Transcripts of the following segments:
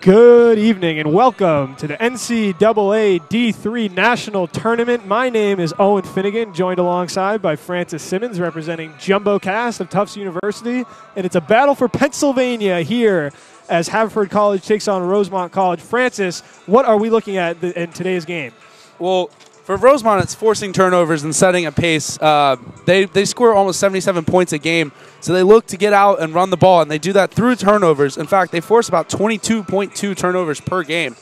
Good evening and welcome to the NCAA D3 National Tournament. My name is Owen Finnegan, joined alongside by Francis Simmons, representing JumboCast of Tufts University. And it's a battle for Pennsylvania here as Haverford College takes on Rosemont College. Francis, what are we looking at in today's game? Well, for Rosemont, it's forcing turnovers and setting a pace. They score almost 77 points a game, so they look to get out and run the ball, and they do that through turnovers. In fact, they force about 22.2 turnovers per game.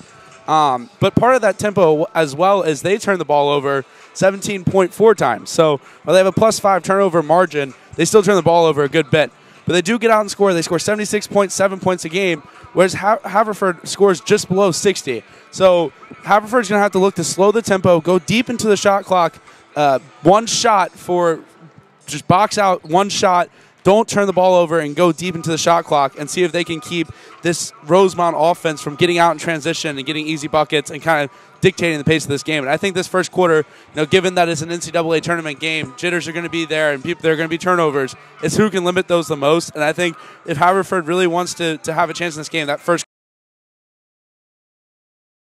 But part of that tempo as well is they turn the ball over 17.4 times. So while they have a +5 turnover margin, they still turn the ball over a good bit. But they do get out and score. They score 76.7 points a game, whereas Haverford scores just below 60. So Haverford's going to have to look to slow the tempo, go deep into the shot clock, one shot for just box out one shot, don't turn the ball over, and go deep into the shot clock and see if they can keep this Rosemont offense from getting out in transition and getting easy buckets and kind of dictating the pace of this game. And I think this first quarter, given that it's an NCAA tournament game, jitters are going to be there and there are going to be turnovers. It's who can limit those the most. And I think if Haverford really wants to have a chance in this game, that first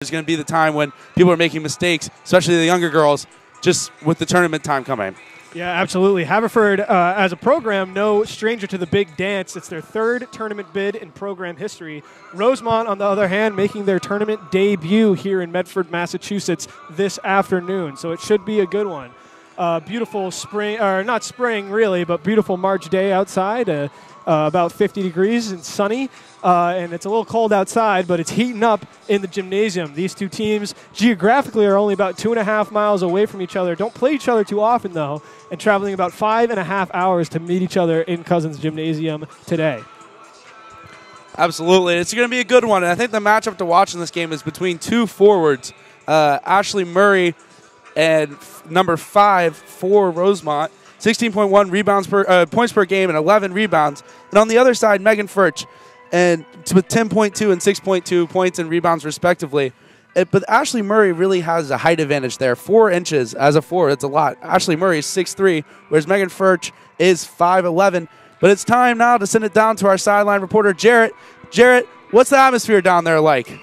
is going to be the time when people are making mistakes, especially the younger girls, just with the tournament time coming. Yeah, absolutely. Haverford, as a program, no stranger to the big dance. It's their third tournament bid in program history. Rosemont, on the other hand, making their tournament debut here in Medford, Massachusetts this afternoon. So it should be a good one. Beautiful spring, or not spring really, but beautiful March day outside. About 50 degrees and sunny, and it's a little cold outside, but it's heating up in the gymnasium. These two teams geographically are only about 2.5 miles away from each other, don't play each other too often though, and traveling about 5.5 hours to meet each other in Cousins Gymnasium today. Absolutely. It's going to be a good one, and I think the matchup to watch in this game is between two forwards, Ashley Murray and number 5 for Rosemont. 16.1 rebounds points per game and 11 rebounds. And on the other side, Megan Furch, and with 10.2 and 6.2 points and rebounds respectively. But Ashley Murray really has a height advantage there. 4 inches as a forward, that's a lot. Ashley Murray is 6'3", whereas Megan Furch is 5'11". But it's time now to send it down to our sideline reporter, Jarrett. Jarrett, what's the atmosphere down there like?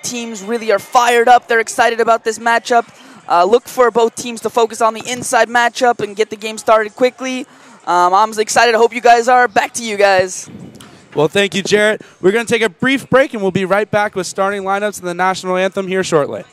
Teams really are fired up. They're excited about this matchup. Look for both teams to focus on the inside matchup and get the game started quickly. I'm excited. I hope you guys are. Back to you guys. Well, thank you, Jarrett. We're going to take a brief break, and we'll be right back with starting lineups and the national anthem here shortly.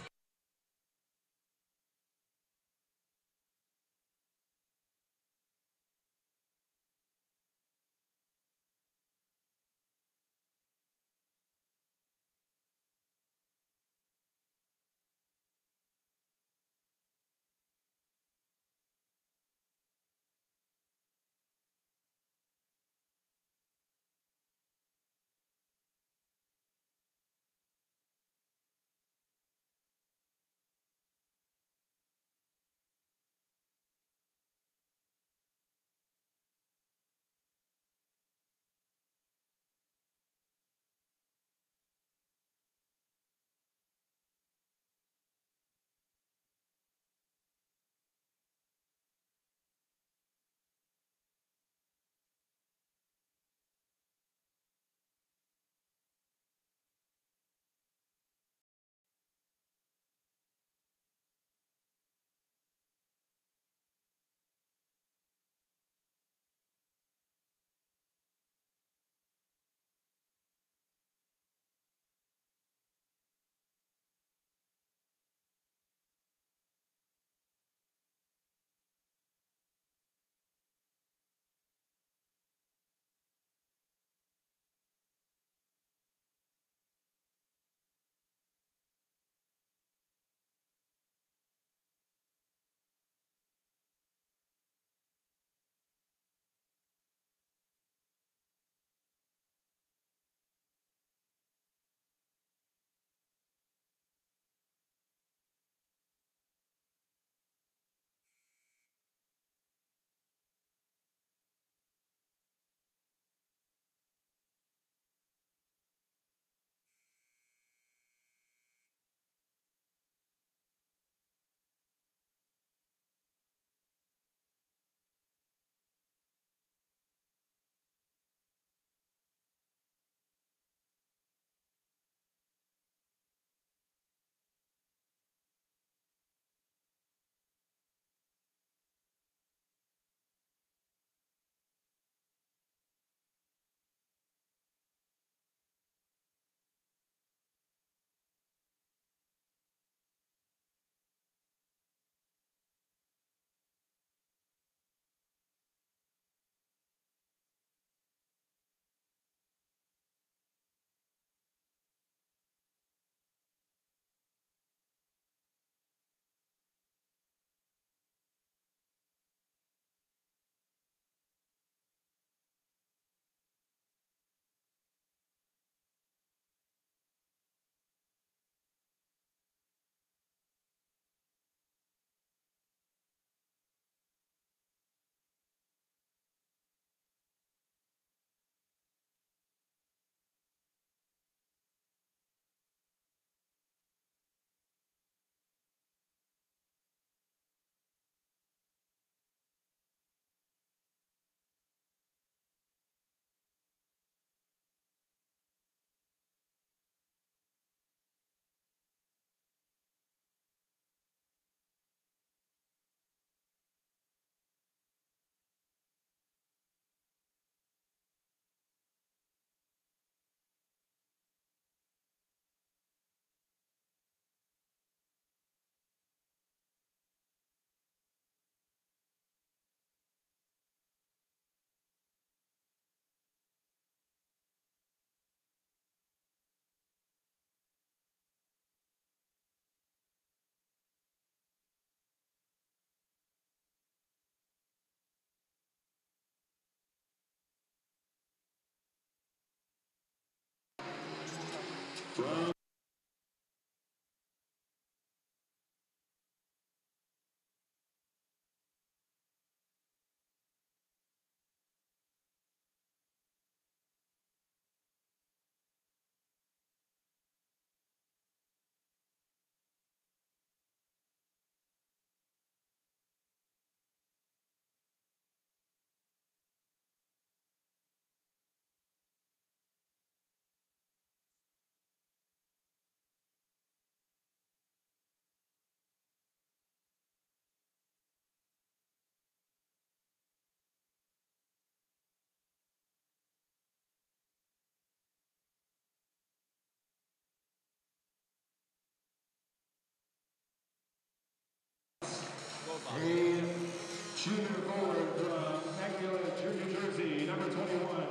Junior forward from Magnolia, New Jersey, number 21,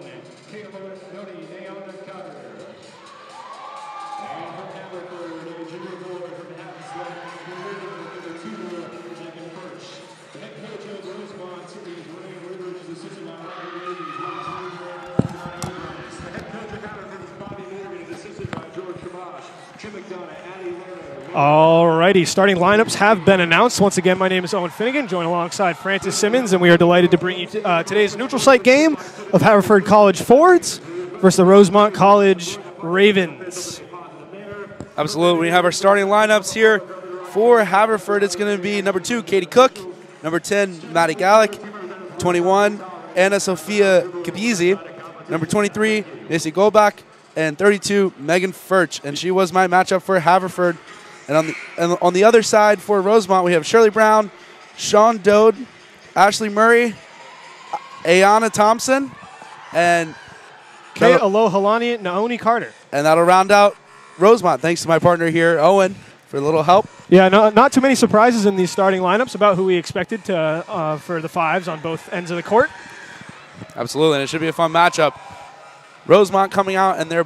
Caleb Naona Carter. And from Haverford, junior forward from Haverford, number 2, Megan Birch. The head coach of Rosemont is Ray Rivers, assistant by Robbie Ladies, the head coach of Haverford is Bobby Morgan, assisted by George Shamash, Jim McDonough, Addie Lerner. Alrighty, starting lineups have been announced. Once again, my name is Owen Finnegan, joined alongside Francis Simmons, and we are delighted to bring you today's neutral site game of Haverford College Forwards versus the Rosemont College Ravens. Absolutely. We have our starting lineups here. For Haverford, it's going to be number 2, Katie Cook, number 10, Maddie Gallick, 21, Anna Sophia Capizzi, number 23, Macy Goldbach, and 32, Megan Furch. And she was my matchup for Haverford. And on the other side for Rosemont, we have Shirley Brown, Sean Dode, Ashley Murray, Ayana Thompson, and Kay Alohalani Naoni Carter. And that'll round out Rosemont. Thanks to my partner here, Owen, for a little help. Yeah, not too many surprises in these starting lineups about who we expected to for the fives on both ends of the court. Absolutely, and it should be a fun matchup. Rosemont coming out in their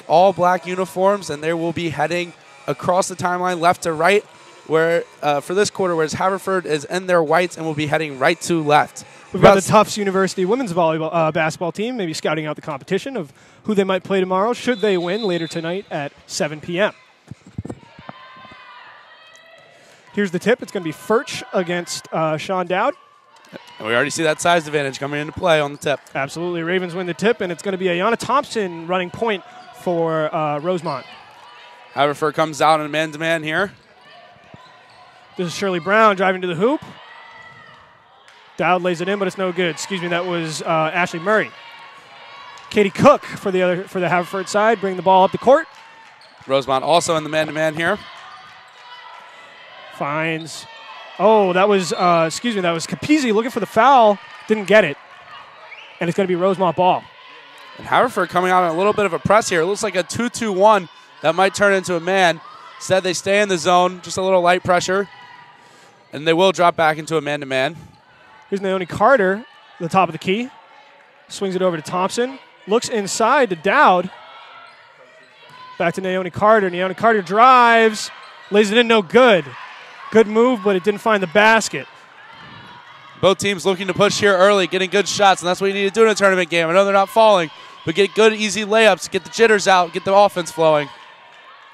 all black uniforms, and they will be heading across the timeline left to right where for this quarter, whereas Haverford is in their whites and will be heading right to left. We've got the Tufts University women's volleyball basketball team maybe scouting out the competition of who they might play tomorrow should they win later tonight at 7 p.m. Here's the tip. It's going to be Furch against Sean Dowd. And we already see that size advantage coming into play on the tip. Absolutely. Ravens win the tip, and it's going to be Ayana Thompson running point for Rosemont. Haverford comes out in a man-to-man here. This is Shirley Brown driving to the hoop. Dowd lays it in, but it's no good. Excuse me, that was Ashley Murray. Katie Cook for the Haverford side, bring the ball up the court. Rosemont also in the man-to-man here. Finds. Oh, that was that was Capizzi looking for the foul, didn't get it, and it's going to be Rosemont ball. And Haverford coming out in a little bit of a press here. It looks like a 2-2-1 that might turn into a man. Instead, they stay in the zone, just a little light pressure, and they will drop back into a man-to-man. Here's Naomi Carter, the top of the key. Swings it over to Thompson. Looks inside to Dowd. Back to Naomi Carter. Naomi Carter drives. Lays it in, no good. Good move, but it didn't find the basket. Both teams looking to push here early, getting good shots, and that's what you need to do in a tournament game. I know they're not falling, but get good, easy layups, get the jitters out, get the offense flowing.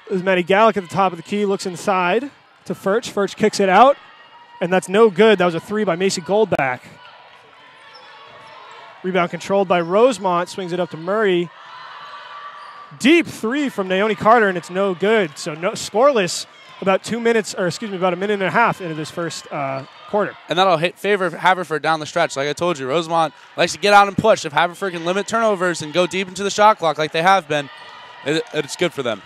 There's Maddie Gallick at the top of the key, looks inside to Furch. Furch kicks it out, and that's no good. That was a three by Macy Goldbach. Rebound controlled by Rosemont, swings it up to Murray. Deep three from Naomi Carter, and it's no good. So no scoreless about about a minute and a half into this first quarter. And that'll favor Haverford down the stretch. Like I told you, Rosemont likes to get out and push. If Haverford can limit turnovers and go deep into the shot clock like they have been, it's good for them.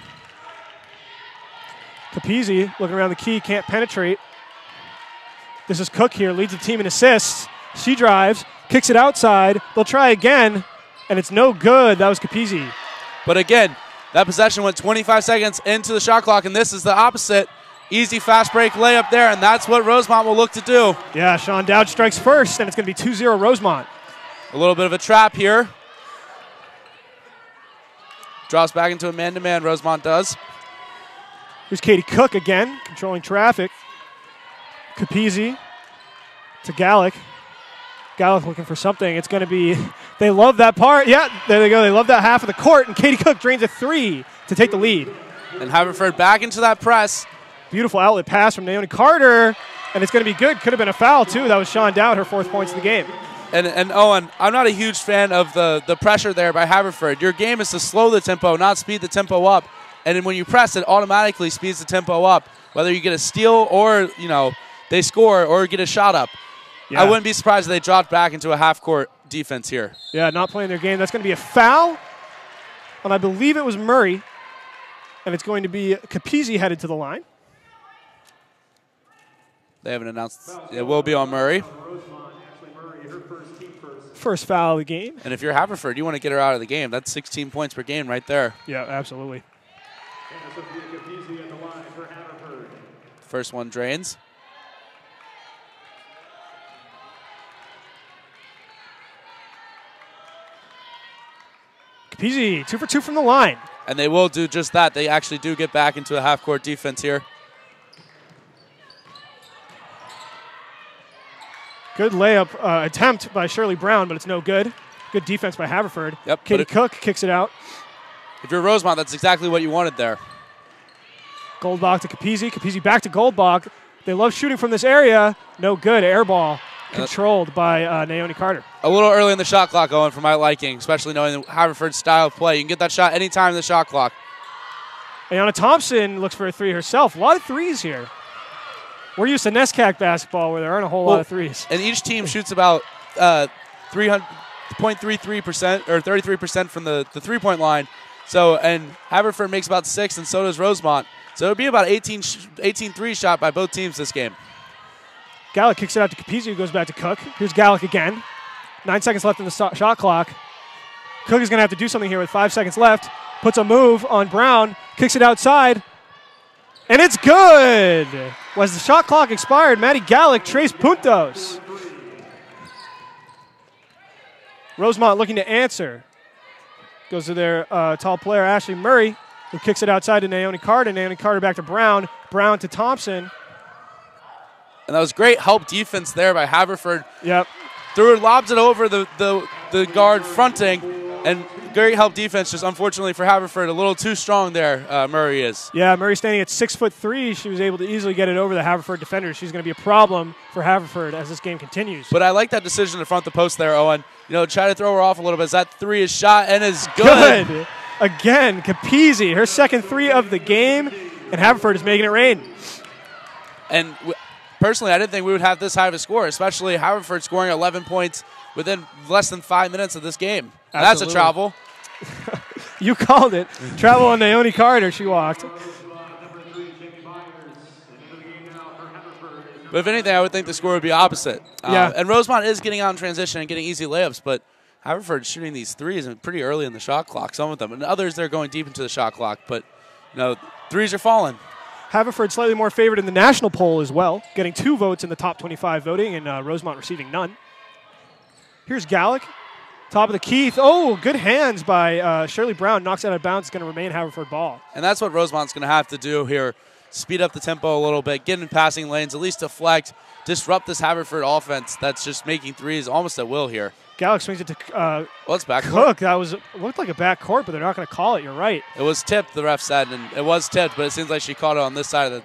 Capizzi looking around the key, can't penetrate. This is Cook here, leads the team in assists. She drives, kicks it outside. They'll try again, and it's no good. That was Capizzi. But again, that possession went 25 seconds into the shot clock, and this is the opposite. Easy fast break layup there, and that's what Rosemont will look to do. Yeah, Sean Dowd strikes first, and it's going to be 2-0 Rosemont. A little bit of a trap here. Drops back into a man-to-man, Rosemont does. Here's Katie Cook again, controlling traffic. Capizzi to Gallick. Gallick looking for something. It's going to be, they love that part. Yeah, there they go. They love that half of the court, and Katie Cook drains a three to take the lead. And Haverford back into that press. Beautiful outlet pass from Naomi Carter, and it's going to be good. Could have been a foul, too. That was Sean Dowd, her 4th points of the game. And Owen, I'm not a huge fan of the pressure there by Haverford. Your game is to slow the tempo, not speed the tempo up. And then when you press, it automatically speeds the tempo up, whether you get a steal or, they score or get a shot up. Yeah. I wouldn't be surprised if they dropped back into a half-court defense here. Yeah, not playing their game. That's going to be a foul, and I believe it was Murray, and it's going to be Capizzi headed to the line. They haven't announced. It will be on Murray. First foul of the game. And if you're Haverford, you want to get her out of the game. That's 16 points per game right there. Yeah, absolutely. First one drains. Capizzi, 2 for 2 from the line. And they will do just that. They actually do get back into a half-court defense here. Good layup attempt by Shirley Brown, but it's no good. Good defense by Haverford. Yep. Katie Cook kicks it out. If you're Rosemont, that's exactly what you wanted there. Goldbach to Capizzi. Capizzi back to Goldbach. They love shooting from this area. No good. Air ball controlled by Naomi Carter. A little early in the shot clock, Owen, for my liking, especially knowing Haverford's style of play. You can get that shot anytime in the shot clock. Ayana Thompson looks for a three herself. A lot of threes here. We're used to NESCAC basketball where there aren't a whole lot of threes. And each team shoots about 0.33% or 33% from the three-point line. So, and Haverford makes about 6, and so does Rosemont. So it would be about 18 threes shot by both teams this game. Gallick kicks it out to Capizzi, who goes back to Cook. Here's Gallick again. 9 seconds left in the shot clock. Cook is going to have to do something here with 5 seconds left. Puts a move on Brown, kicks it outside, and it's good. As the shot clock expired, Maddie Gallick, tres puntos. Rosemont looking to answer. Goes to their tall player, Ashley Murray, who kicks it outside to Naomi Carter. Naomi Carter back to Brown. Brown to Thompson. And that was great help defense there by Haverford. Yep. Lobs it over the guard fronting, and great help defense. Just unfortunately for Haverford, a little too strong there. Murray is. Yeah, Murray standing at 6'3". She was able to easily get it over the Haverford defender. She's going to be a problem for Haverford as this game continues. But I like that decision to front the post there, Owen. Try to throw her off a little bit. As that three is shot and is good. Again, Capizzi, her second three of the game, and Haverford is making it rain. And personally, I didn't think we would have this high of a score, especially Haverford scoring 11 points within less than 5 minutes of this game. That's a travel. You called it. Travel on Naomi Carter. She walked. But if anything, I would think the score would be opposite. Yeah. And Rosemont is getting out in transition and getting easy layups, but Haverford shooting these threes pretty early in the shot clock, some of them. And others, they're going deep into the shot clock. But, threes are falling. Haverford slightly more favored in the national poll as well, getting 2 votes in the top 25 voting, and Rosemont receiving none. Here's Gallick. Top of the key. Oh, good hands by Shirley Brown. Knocks out of bounds. It's going to remain Haverford ball. And that's what Rosemont's going to have to do here. Speed up the tempo a little bit, get in passing lanes, at least deflect, disrupt this Haverford offense that's just making threes almost at will here. Gallick swings it to it's back Cook. That looked like a back court, but they're not going to call it. You're right. It was tipped, the ref said, and it was tipped, but it seems like she caught it on this side of the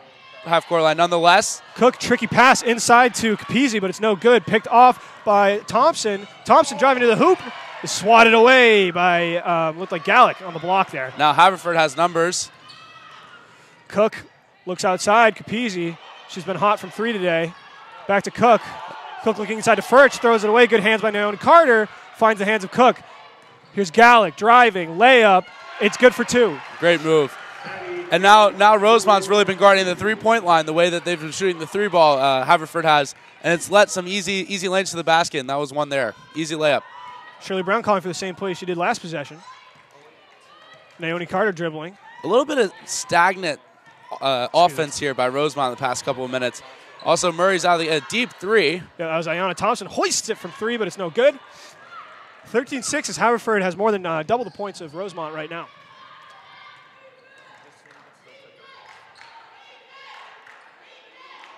half-court line. Nonetheless, Cook, tricky pass inside to Capizzi, but it's no good. Picked off by Thompson. Thompson driving to the hoop is swatted away by, looked like Gallick on the block there. Now Haverford has numbers. Cook looks outside. Capizzi, she's been hot from 3 today. Back to Cook. Cook looking inside to Furch, throws it away. Good hands by Naomi Carter. Finds the hands of Cook. Here's Gallick driving, layup. It's good for 2. Great move. And now Rosemont's really been guarding the three-point line the way that they've been shooting the three ball, Haverford has. And it's let some easy lanes to the basket, and that was one there. Easy layup. Shirley Brown calling for the same play she did last possession. Naomi Carter dribbling. A little bit of stagnant offense here by Rosemont in the past couple of minutes. Also, Murray's out of a deep 3. Yeah, that was Ayana Thompson. Hoists it from 3, but it's no good. 13-6 as Haverford has more than double the points of Rosemont right now.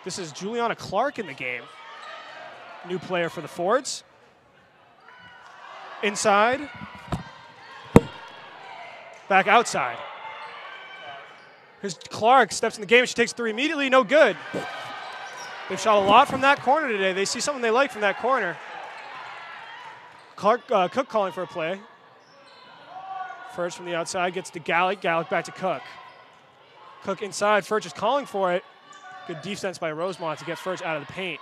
This is Juliana Clark in the game. New player for the Fords. Inside. Back outside. Here's Clark, steps in the game, and she takes 3 immediately, no good. They've shot a lot from that corner today. They see something they like from that corner. Cook calling for a play. First from the outside gets to Gallick. Gallick back to Cook. Cook inside. Furch is calling for it. Good defense by Rosemont to get Furch out of the paint.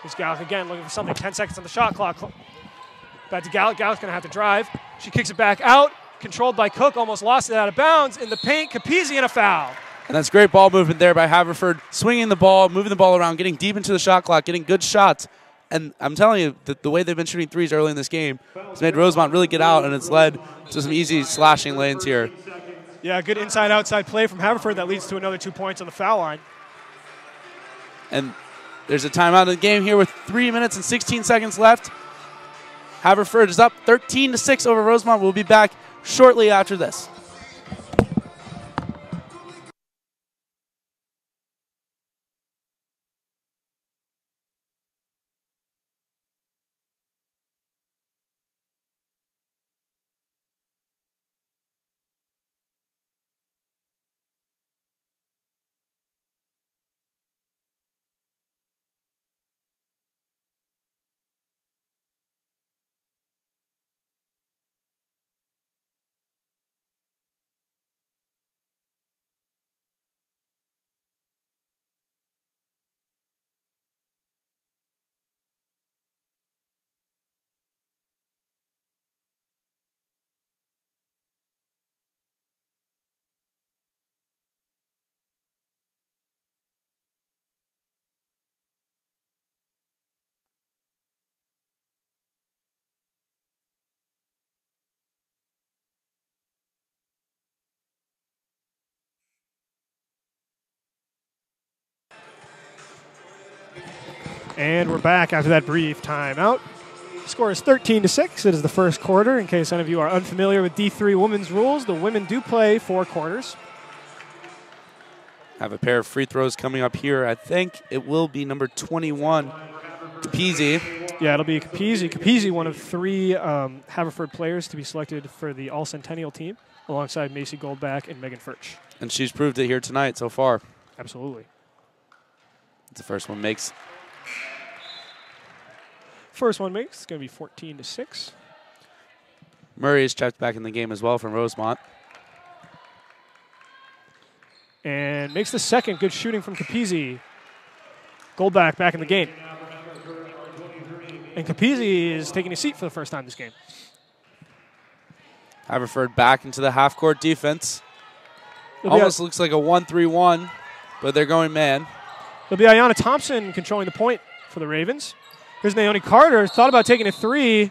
Here's Gallick again looking for something. 10 seconds on the shot clock. Back to Gallick. Gallick's going to have to drive. She kicks it back out. Controlled by Cook. Almost lost it out of bounds. In the paint, Capizzi and a foul. And that's great ball movement there by Haverford. Swinging the ball, moving the ball around, getting deep into the shot clock, getting good shots. And I'm telling you, that the way they've been shooting threes early in this game has made Rosemont really get out, and it's led to some easy slashing lanes here. Yeah, good inside-outside play from Haverford that leads to another 2 points on the foul line. And there's a timeout in the game here with 3 minutes and 16 seconds left. Haverford is up 13-6 over Rosemont. We'll be back shortly after this. And we're back after that brief timeout. Score is 13-6. It is the first quarter. In case any of you are unfamiliar with D3 women's rules, the women do play 4 quarters. Have a pair of free throws coming up here. I think it will be number 21, Capizzi. Yeah, it'll be Capizzi. Capizzi, one of 3 Haverford players to be selected for the All-Centennial team, alongside Macy Goldback and Megan Furch. And she's proved it here tonight so far. Absolutely. The first one makes. First one makes. It's going to be 14-6. Murray is checked back in the game as well from Rosemont. And makes the second. Good shooting from Capizzi. Goldback back in the game. And Capizzi is taking a seat for the first time this game. Haverford back into the half-court defense. Almost looks like a 1-3-1, but they're going man. It'll be Ayanna Thompson controlling the point for the Ravens. Here's Naomi Carter. Thought about taking a 3.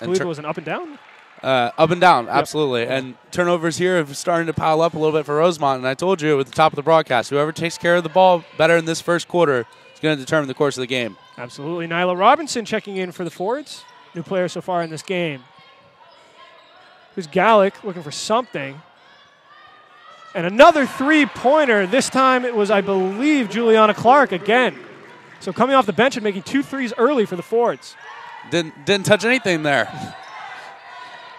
I believe it was an up and down. Up and down, Yep. absolutely. And turnovers here are starting to pile up a little bit for Rosemont. And I told you at the top of the broadcast, whoever takes care of the ball better in this first quarter is going to determine the course of the game. Absolutely. Nyla Robinson checking in for the forwards. New player so far in this game. Here's Gallick looking for something. And another 3-pointer. This time it was, I believe, Juliana Clark again. So coming off the bench and making 2 threes early for the forwards. Didn't touch anything there.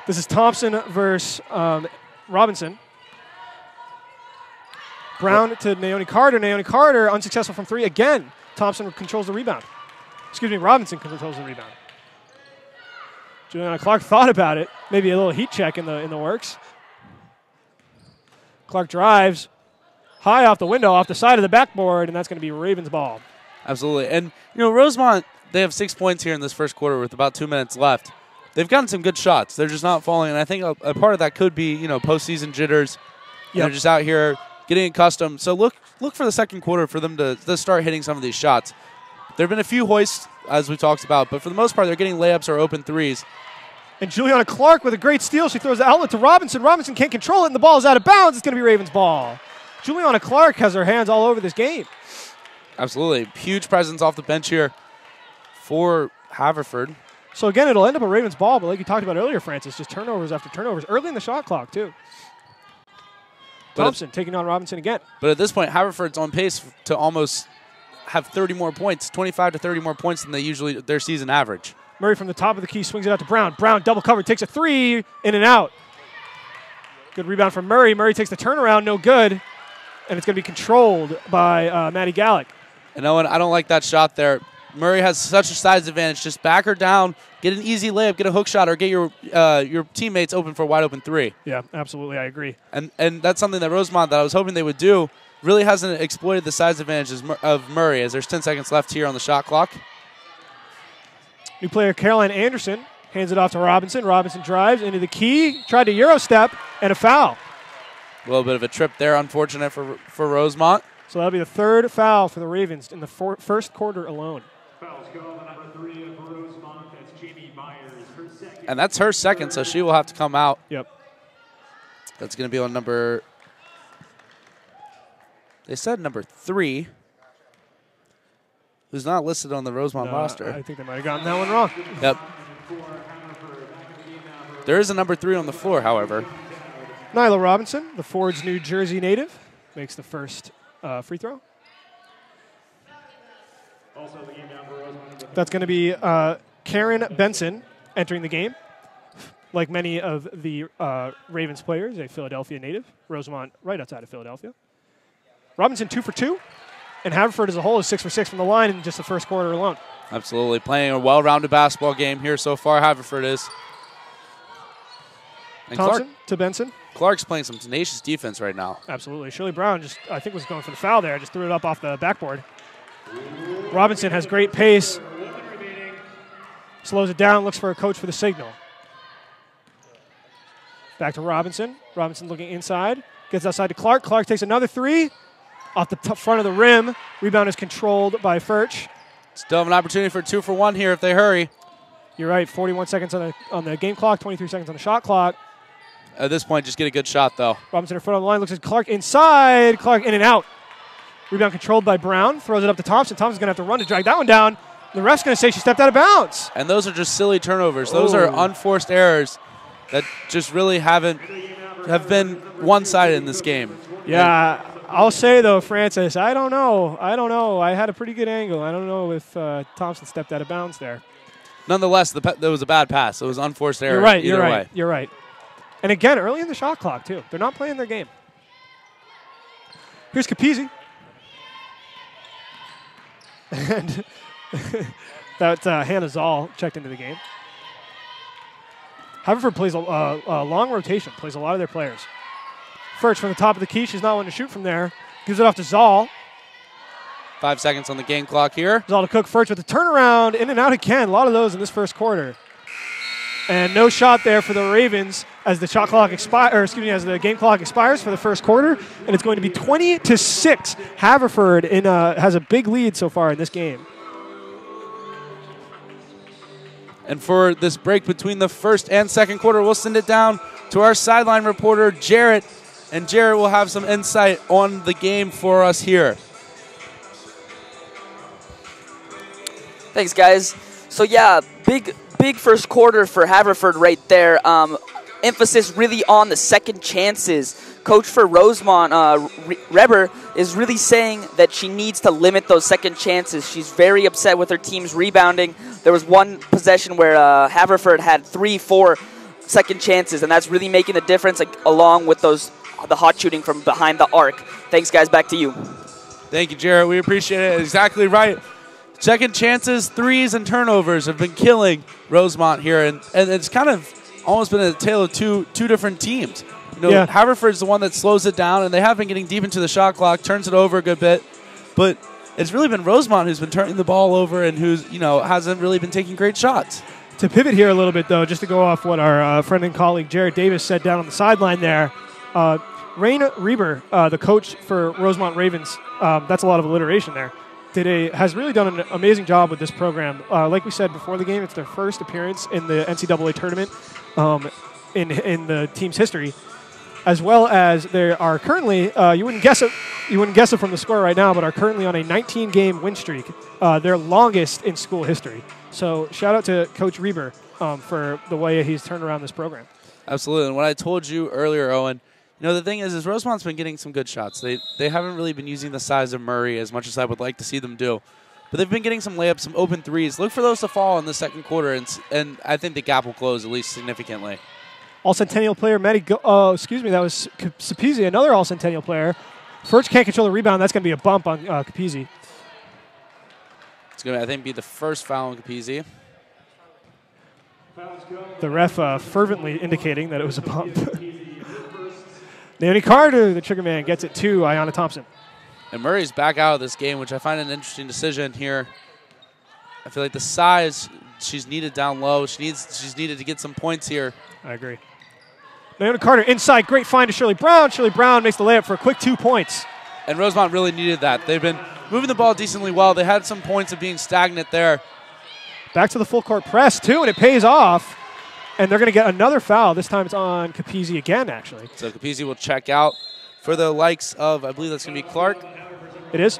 This is Thompson versus Robinson. Brown to Naomi Carter. Naomi Carter unsuccessful from 3 again. Thompson controls the rebound. Excuse me, Robinson controls the rebound. Juliana Clark thought about it. Maybe a little heat check in the works. Clark drives high off the window, off the side of the backboard, and that's going to be Ravens ball. Absolutely. And, you know, Rosemont, they have 6 points here in this first quarter with about 2 minutes left. They've gotten some good shots. They're just not falling. And I think a part of that could be, you know, postseason jitters. Yep. They're just out here getting accustomed. So look for the second quarter for them to start hitting some of these shots. There have been a few hoists, as we talked about, but for the most part, they're getting layups or open threes. And Juliana Clark with a great steal. She throws the outlet to Robinson. Robinson can't control it, and the ball is out of bounds. It's going to be Ravens ball. Juliana Clark has her hands all over this game. Absolutely. Huge presence off the bench here for Haverford. So, again, it'll end up a Ravens ball, but like you talked about earlier, Francis, just turnovers after turnovers early in the shot clock, too. Thompson taking on Robinson again. But at this point, Haverford's on pace to almost have 30 more points, 25 to 30 more points than they usually their season average. Murray from the top of the key swings it out to Brown. Brown double cover, takes a 3, in and out. Good rebound from Murray. Murray takes the turnaround, no good. And it's going to be controlled by Maddie Gallick. And Owen, I don't like that shot there. Murray has such a size advantage. Just back her down, get an easy layup, get a hook shot, or get your teammates open for a wide open three. Yeah, absolutely. I agree. And that's something that Rosemont, that I was hoping they would do, really hasn't exploited the size advantages of Murray, as there's 10 seconds left here on the shot clock. New player Caroline Anderson hands it off to Robinson. Robinson drives into the key, tried to Euro step, and a foul. A little bit of a trip there, unfortunate for Rosemont. So that'll be the third foul for the Ravens in the first quarter alone. Fouls called on number 3 for Rosemont. That's Jamie Myers. Her second. And that's her second, so she will have to come out. Yep. That's going to be on number, they said number 3, who's not listed on the Rosemont roster. I think they might have gotten that one wrong. Yep. There is a number 3 on the floor, however. Nyla Robinson, the Ford's New Jersey native, makes the first free throw. Also the game down for Rosemont. That's going to be Karen Benson entering the game. Like many of the Ravens players, a Philadelphia native. Rosemont right outside of Philadelphia. Robinson 2 for 2. And Haverford as a whole is 6 for 6 from the line in just the first quarter alone. Absolutely. Playing a well-rounded basketball game here so far, Haverford is. And Thompson to Benson. Clark's playing some tenacious defense right now. Absolutely. Shirley Brown just, I think, was going for the foul there. Just threw it up off the backboard. Robinson has great pace. Slows it down, looks for a coach for the signal. Back to Robinson. Robinson looking inside. Gets outside to Clark. Clark takes another three. Off the front of the rim. Rebound is controlled by Furch. Still have an opportunity for 2 for 1 here if they hurry. You're right. 41 seconds on the game clock. 23 seconds on the shot clock. At this point, just get a good shot, though. Robinson her foot on the line. Looks at Clark inside. Clark in and out. Rebound controlled by Brown. Throws it up to Thompson. Thompson's going to have to run to drag that one down. The ref's going to say she stepped out of bounds. And those are just silly turnovers. Those are unforced errors that just really have been one-sided in this game. Yeah, I'll say, though, Francis, I don't know. I had a pretty good angle. I don't know if Thompson stepped out of bounds there. Nonetheless, there was a bad pass. It was unforced error. You're right. And again, early in the shot clock, too. They're not playing their game. Here's Capizzi. And that Hannah Zoll checked into the game. Haverford plays a long rotation, plays a lot of their players. Furch from the top of the key. She's not one to shoot from there. Gives it off to Zoll. 5 seconds on the game clock here. Zoll to Cook. Furch with the turnaround. In and out again. A lot of those in this first quarter. And no shot there for the Ravens as the shot clock as the game clock expires for the first quarter. And it's going to be 20-6. Haverford has a big lead so far in this game. And for this break between the first and second quarter, we'll send it down to our sideline reporter, Jarrett. And Jarrett will have some insight on the game for us here. Thanks, guys. So, yeah, big first quarter for Haverford right there. Emphasis really on the second chances. Coach for Rosemont, Reber, is really saying that she needs to limit those second chances. She's very upset with her team's rebounding. There was one possession where Haverford had 3-4 second chances, and that's really making the difference, along with the hot shooting from behind the arc. Thanks, guys. Back to you. Thank you, Jarrett. We appreciate it. Exactly right. Second chances, threes, and turnovers have been killing Rosemont here, and it's kind of almost been a tale of two different teams. Haverford's the one that slows it down, and they have been getting deep into the shot clock, turns it over a good bit, but it's really been Rosemont who's been turning the ball over and who's hasn't really been taking great shots. To pivot here a little bit, though, just to go off what our friend and colleague Jared Davis said down on the sideline there, Raina Reber, the coach for Rosemont Ravens, that's a lot of alliteration there, has really done an amazing job with this program. Like we said before the game, it's their first appearance in the NCAA tournament in the team's history, as well as they are currently, you wouldn't guess it from the score right now, but are currently on a 19-game win streak, their longest in school history. So shout out to Coach Reber for the way he's turned around this program. Absolutely. And what I told you earlier, Owen, the thing is Rosemont's been getting some good shots. They haven't really been using the size of Murray as much as I would like to see them do. But they've been getting some layups, some open threes. Look for those to fall in the second quarter, and I think the gap will close at least significantly. All-Centennial player, That was Capizzi, another All-Centennial player. Furch can't control the rebound. That's going to be a bump on Capizzi. It's going to, I think, be the first foul on Capizzi. The ref fervently indicating that it was a bump. Naomi Carter, the trigger man, gets it to Ayanna Thompson. And Murray's back out of this game, which I find an interesting decision here. I feel like the size, she's needed down low. She's needed to get some points here. I agree. Naomi Carter inside, great find to Shirley Brown. Shirley Brown makes the layup for a quick 2 points. And Rosemont really needed that. They've been moving the ball decently well. They had some points of being stagnant there. Back to the full court press, too, and it pays off. And they're going to get another foul. This time it's on Capizzi again, actually. So Capizzi will check out for the likes of, I believe that's going to be Clark. It is.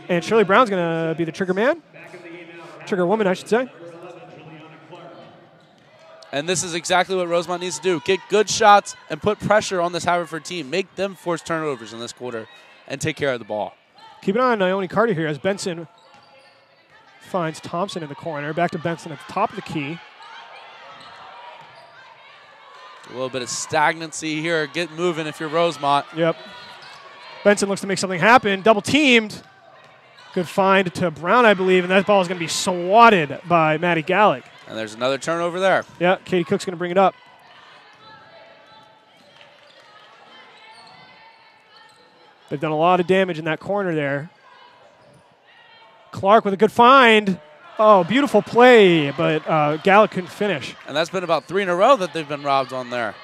And Shirley Brown's going to be the trigger man. Trigger woman, I should say. And this is exactly what Rosemont needs to do. Get good shots and put pressure on this Haverford team. Make them force turnovers in this quarter and take care of the ball. Keep an eye on Naomi Carter here as Benson finds Thompson in the corner. Back to Benson at the top of the key. A little bit of stagnancy here. Get moving if you're Rosemont. Yep. Benson looks to make something happen. Double teamed. Good find to Brown, I believe, and that ball is going to be swatted by Maddie Gallick. And there's another turnover there. Yeah, Katie Cook's going to bring it up. They've done a lot of damage in that corner there. Clark with a good find. Oh, beautiful play, but Gallick couldn't finish. And that's been about 3 in a row that they've been robbed on there.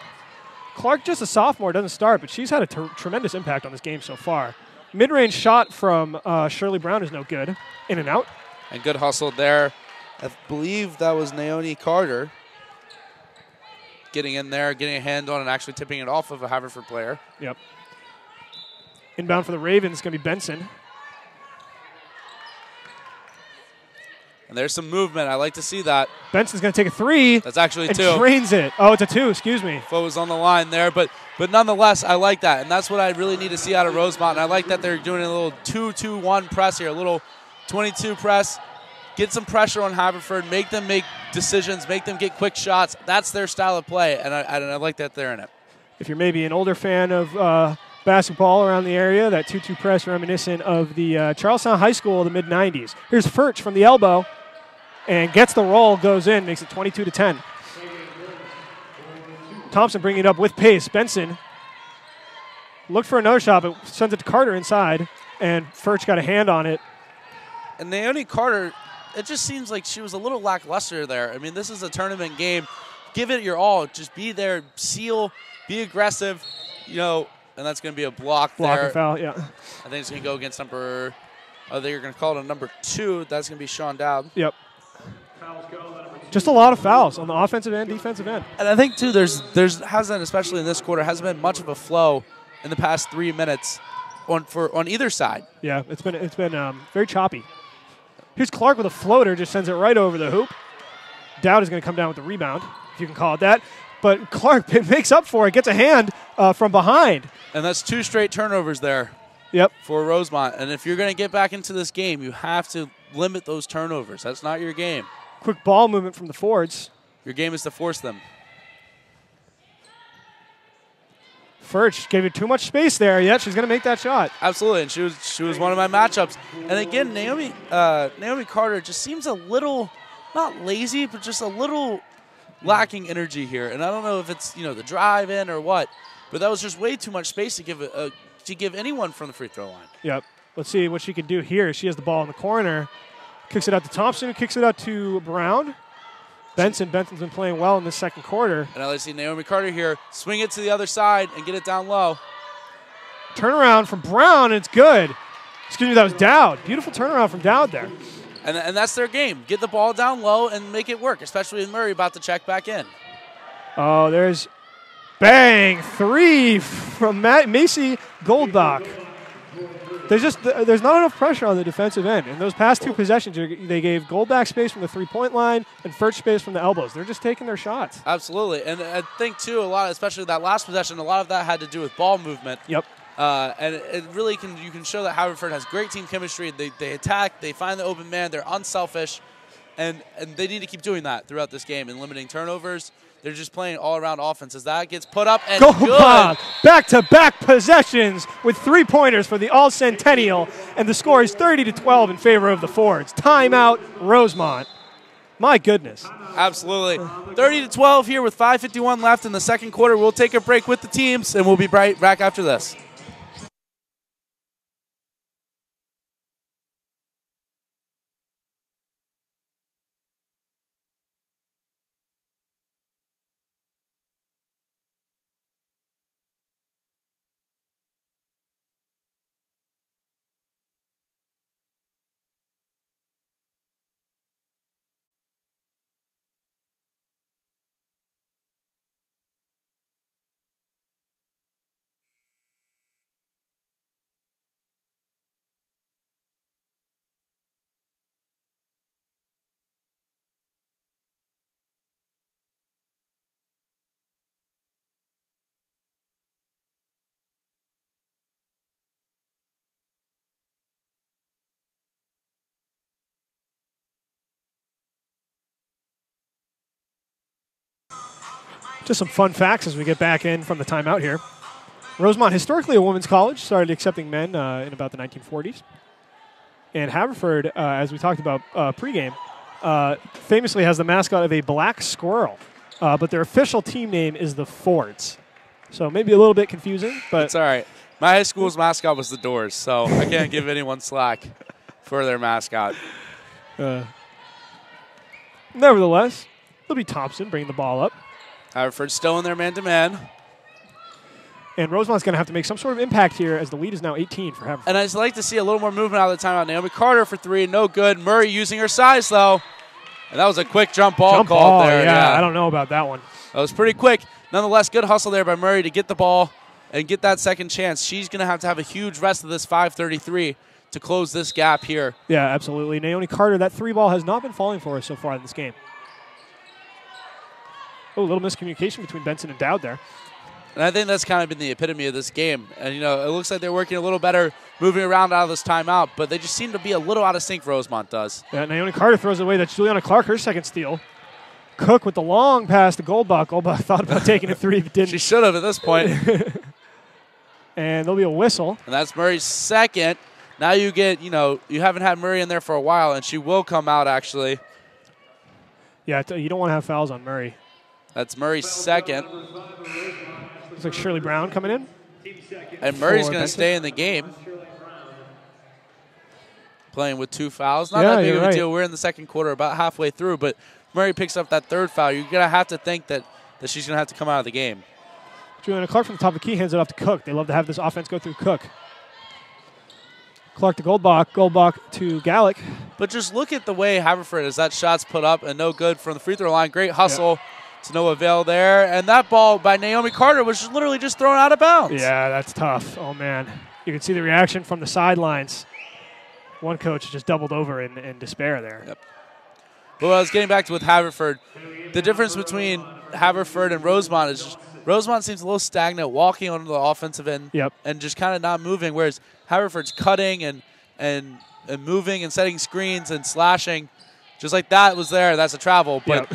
Clark, just a sophomore, doesn't start, but she's had a tremendous impact on this game so far. Mid-range shot from Shirley Brown is no good. In and out. And good hustle there. I believe that was Naomi Carter getting in there, getting a hand on and actually tipping it off of a Haverford player. Yep. Inbound for the Ravens is going to be Benson. And there's some movement. I like to see that. Benson's going to take a 3. That's actually and 2. Drains it. Oh, it's a 2. Excuse me. Foot was on the line there, but nonetheless, I like that. And that's what I really need to see out of Rosemont. And I like that they're doing a little 2-2-1 press here, a little 22 press. Get some pressure on Haverford. Make them make decisions. Make them get quick shots. That's their style of play, and I like that they're in it. If you're maybe an older fan of basketball around the area, that 2-2 press reminiscent of the Charlestown High School of the mid-'90s. Here's Furch from the elbow. And gets the roll, goes in, makes it 22-10. Thompson bringing it up with pace. Benson looked for another shot, but sends it to Carter inside, and Furch got a hand on it. And Naomi Carter, it just seems like she was a little lackluster there. I mean, this is a tournament game. Give it your all. Just be there, seal, be aggressive, and that's going to be a block there. Block and foul, yeah. I think it's going to go against they're going to call it a number 2. That's going to be Sean Dowd. Yep. Just a lot of fouls on the offensive and defensive end. And I think, too, there's hasn't, especially in this quarter, hasn't been much of a flow in the past 3 minutes on either side. Yeah, it's been very choppy. Here's Clark with a floater, just sends it right over the hoop. Dowd is going to come down with the rebound, if you can call it that. But Clark makes up for it, gets a hand from behind. And that's 2 straight turnovers there. Yep. For Rosemont. And if you're going to get back into this game, you have to limit those turnovers. That's not your game. Quick ball movement from the Fords. Your game is to force them. Furch gave it too much space there. Yeah, she's going to make that shot. Absolutely, and she was one of my matchups. And again, Naomi Carter just seems a little, not lazy, but just a little lacking energy here. And I don't know if it's the drive in or what, but that was just way too much space to give anyone from the free throw line. Yep. Let's see what she can do here. She has the ball in the corner. Kicks it out to Thompson, who kicks it out to Brown. Benson's been playing well in the second quarter. And I see Naomi Carter here swing it to the other side and get it down low. Turnaround from Brown, and it's good. Excuse me, that was Dowd. Beautiful turnaround from Dowd there. And that's their game. Get the ball down low and make it work, especially with Murray about to check back in. Oh, there's bang, 3 from Macy Goldbach. There's not enough pressure on the defensive end. In those past 2 possessions, they gave Goldbach space from the three-point line and Furch space from the elbows. They're just taking their shots. Absolutely. And I think, too, a lot, especially that last possession, a lot of that had to do with ball movement. Yep. And it really you can show that Haverford has great team chemistry. They attack. They find the open man. They're unselfish. And they need to keep doing that throughout this game and limiting turnovers. They're just playing all-around offense as that gets put up and Goal good. block. Back-to-back possessions with 3-pointers for the All-Centennial, and the score is 30-12 in favor of the Fords. Timeout, Rosemont. My goodness. Absolutely. 30-12 here with 5:51 left in the second quarter. We'll take a break with the teams, and we'll be right back after this. Just some fun facts as we get back in from the timeout here. Rosemont, historically a women's college, started accepting men in about the 1940s. And Haverford, as we talked about pregame, famously has the mascot of a black squirrel. But their official team name is the Fords. So maybe a little bit confusing, but It's all right. My high school's mascot was the Doors, so I can't give anyone slack for their mascot. nevertheless, it'll be Thompson bringing the ball up. Haverford still in their man-to-man. And Rosemont's going to have to make some sort of impact here as the lead is now 18 for Haverford. And I'd like to see a little more movement out of the timeout. Naomi Carter for three, no good. Murray using her size, though. And that was a quick jump ball called there. Yeah, I don't know about that one. That was pretty quick. Nonetheless, good hustle there by Murray to get the ball and get that second chance. She's going to have a huge rest of this 5:33 to close this gap here. Yeah, absolutely. Naomi Carter, that three ball has not been falling for her so far in this game. Oh, a little miscommunication between Benson and Dowd there. And I think that's kind of been the epitome of this game. And, it looks like they're working a little better moving around out of this timeout, but they just seem to be a little out of sync, Rosemont does. Yeah, Naomi Carter throws it away. That's Juliana Clark, her second steal. Cook with the long pass to Goldbach. Goldbach thought about taking a three, but didn't. She should have at this point. And there'll be a whistle. And that's Murray's second. Now you get, you haven't had Murray in there for a while, and she will come out, actually. Yeah, you don't want to have fouls on Murray. That's Murray's second. Looks like Shirley Brown coming in. And Murray's For going to Benson. stay in the game. Playing with two fouls. Not Yeah, that big you're of a right. deal. We're in the second quarter, about halfway through, but Murray picks up that third foul. You're going to have to think that she's going to have to come out of the game. Juliana Clark from the top of the key hands it off to Cook. They love to have this offense go through Cook. Clark to Goldbach. Goldbach to Gallick. But just look at the way Haverford as that shot's put up and no good from the free throw line. Great hustle to no avail there. And that ball by Naomi Carter was literally just thrown out of bounds. Yeah, that's tough. Oh, man. You can see the reaction from the sidelines. One coach just doubled over in despair there. Yep. But what I was getting back to with Haverford, the difference between Haverford and Rosemont is just Rosemont seems a little stagnant, walking on the offensive end and just kind of not moving, whereas Haverford's cutting and moving and setting screens and slashing. Just like that was there. That's a travel, but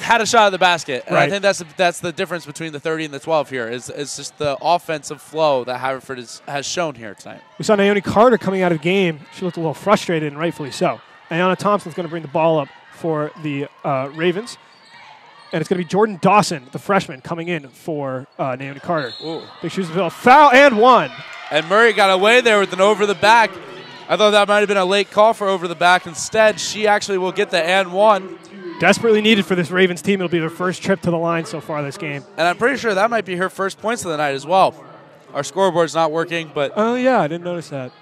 had a shot at the basket. And I think that's the difference between the 30 and the 12 here is just the offensive flow that Haverford has shown here tonight. We saw Naomi Carter coming out of game. She looked a little frustrated, and rightfully so. Ayanna Thompson's going to bring the ball up for the Ravens. And it's going to be Jordan Dawson, the freshman, coming in for Naomi Carter. Ooh. Big shoes to fill. Foul and one. And Murray got away there with an over the back. I thought that might have been a late call for over the back. Instead, she actually will get the and one. Desperately needed for this Ravens team. It'll be their first trip to the line so far this game. And I'm pretty sure that might be her first points of the night as well. Our scoreboard's not working, but Oh, yeah, I didn't notice that.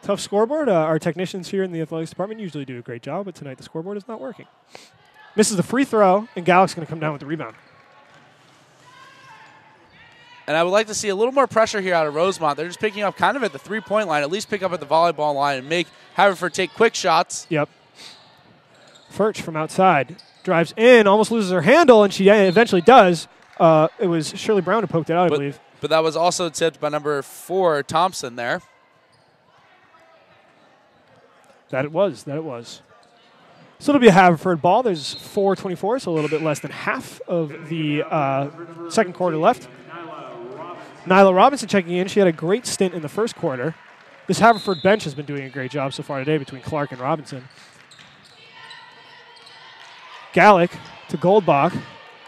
Tough scoreboard. Our technicians here in the athletics department usually do a great job, but tonight the scoreboard is not working. Misses the free throw, and Gallick's going to come down with the rebound. and I would like to see a little more pressure here out of Rosemont. They're just picking up kind of at the three-point line, at least pick up at the volleyball line and make Haverford take quick shots. Yep. Furch from outside drives in, almost loses her handle, and she eventually does. It was Shirley Brown who poked it out, I believe. But that was also tipped by number 4, Thompson there. That it was. So it'll be a Haverford ball. There's 4:24, so a little bit less than half of the second quarter left. Nyla Robinson checking in. She had a great stint in the first quarter. This Haverford bench has been doing a great job so far today between Clark and Robinson. Gallick to Goldbach.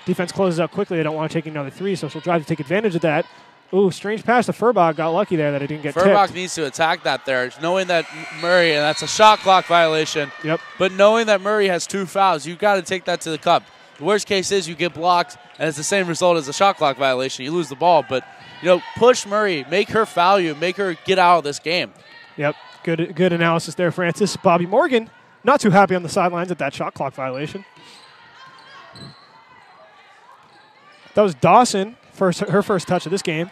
Defense closes out quickly. They don't want to take another three, so she'll drive to take advantage of that. Ooh, strange pass to Furbach. Got lucky there that it didn't get Furbach tipped. needs to attack that there, knowing that Murray, and that's a shot clock violation. Yep. But knowing that Murray has 2 fouls, you've got to take that to the cup. The worst case is you get blocked, and it's the same result as a shot clock violation. You lose the ball, but push Murray, make her foul you, make her get out of this game. Yep. Good analysis there, Francis. Bobby Morgan, not too happy on the sidelines at that shot clock violation. That was Dawson, her first touch of this game.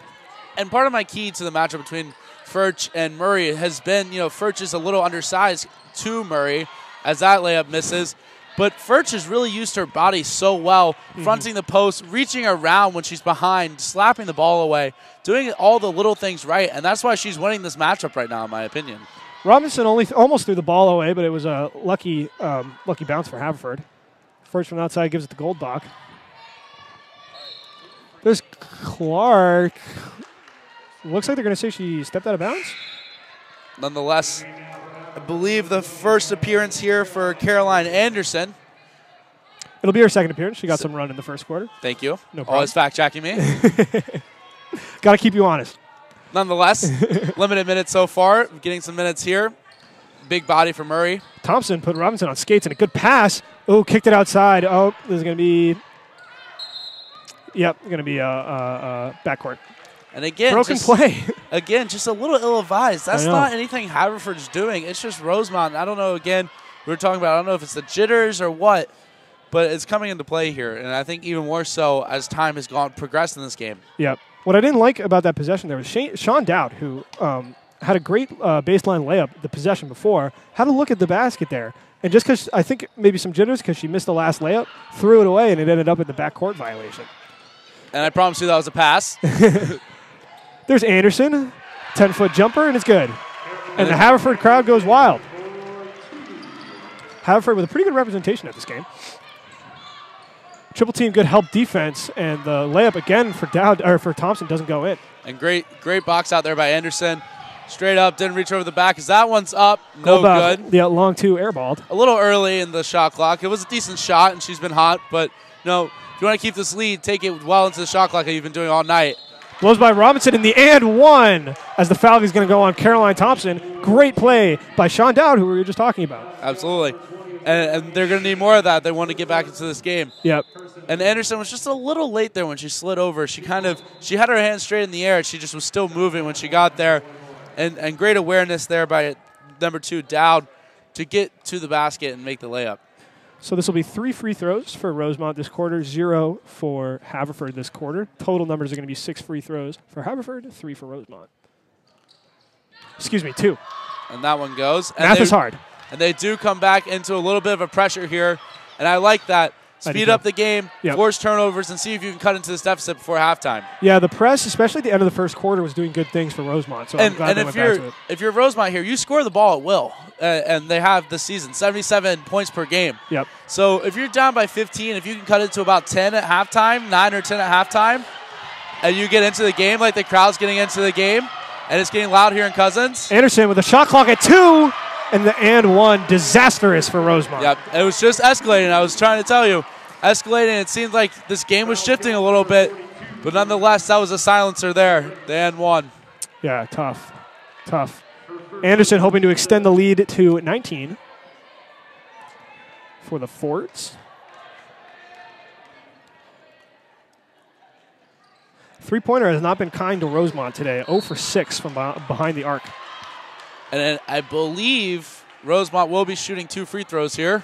And part of my key to the matchup between Furch and Murray has been, Furch is a little undersized to Murray as that layup misses. But Furch has really used her body so well, fronting the post, reaching around when she's behind, slapping the ball away, doing all the little things right. And that's why she's winning this matchup right now, in my opinion. Robinson almost threw the ball away, but it was a lucky bounce for Haverford. Furch from the outside gives it to Goldbach. There's Clark. Looks like they're going to say she stepped out of bounds. Nonetheless, I believe the first appearance here for Caroline Anderson. It'll be her second appearance. She got some run in the first quarter. Thank you. No problem. Always fact-checking me. Got to keep you honest. Nonetheless, limited minutes so far. Getting some minutes here. Big body for Murray. Thompson put Robinson on skates and a good pass. Oh, kicked it outside. Oh, this is going to be... Yep, going to be a backcourt. And again, broken play. Again, just a little ill-advised. That's not anything Haverford's doing. It's just Rosemont. I don't know, again, we were talking about, I don't know if it's the jitters or what, but it's coming into play here. And I think even more so as time has progressed in this game. Yep. What I didn't like about that possession there was Sean Dowd, who had a great baseline layup the possession before, had a look at the basket there. And just because I think maybe some jitters because she missed the last layup, threw it away, and it ended up in the backcourt violation. And I promise you that was a pass. There's Anderson, 10-foot jumper, and it's good. And the Haverford crowd goes wild. Haverford with a pretty good representation at this game. Triple team, good help defense, and the layup again for Thompson doesn't go in. And great box out there by Anderson. Straight up, didn't reach over the back. As that one's up, no good. Yeah, long two, airballed. A little early in the shot clock. It was a decent shot, and she's been hot, but if you want to keep this lead, take it well into the shot clock like you've been doing all night. Blows by Robinson in the and one as the foul is going to go on Caroline Thompson. Great play by Sean Dowd, who we were just talking about. Absolutely. And they're going to need more of that. They want to get back into this game. Yep. And Anderson was just a little late there when she slid over. She had her hands straight in the air. She just was still moving when she got there. And great awareness there by number 2, Dowd, to get to the basket and make the layup. So this will be 3 free throws for Rosemont this quarter, 0 for Haverford this quarter. Total numbers are going to be 6 free throws for Haverford, 3 for Rosemont. Excuse me, 2. And that one goes. Math is hard. And they do come back into a little bit of a pressure here. And I like that. Speed up the game, force turnovers, and see if you can cut into this deficit before halftime. Yeah, the press, especially at the end of the first quarter, was doing good things for Rosemont. So I'm glad they went back to it. If you're Rosemont here, you score the ball at will. And they have this season, 77 points per game. Yep. So if you're down by 15, if you can cut it to about 10 at halftime, 9 or 10 at halftime, and you get into the game like the crowd's getting into the game, and it's getting loud here in Cousins. Anderson with a shot clock at 2, and the and one, disastrous for Rosemont. Yep, it was just escalating. I was trying to tell you. Escalating, it seemed like this game was shifting a little bit, but nonetheless, that was a silencer there, the and one. Yeah, tough. Anderson hoping to extend the lead to 19 for the Forts. Three-pointer has not been kind to Rosemont today. 0 for 6 from behind the arc. And then I believe Rosemont will be shooting 2 free throws here.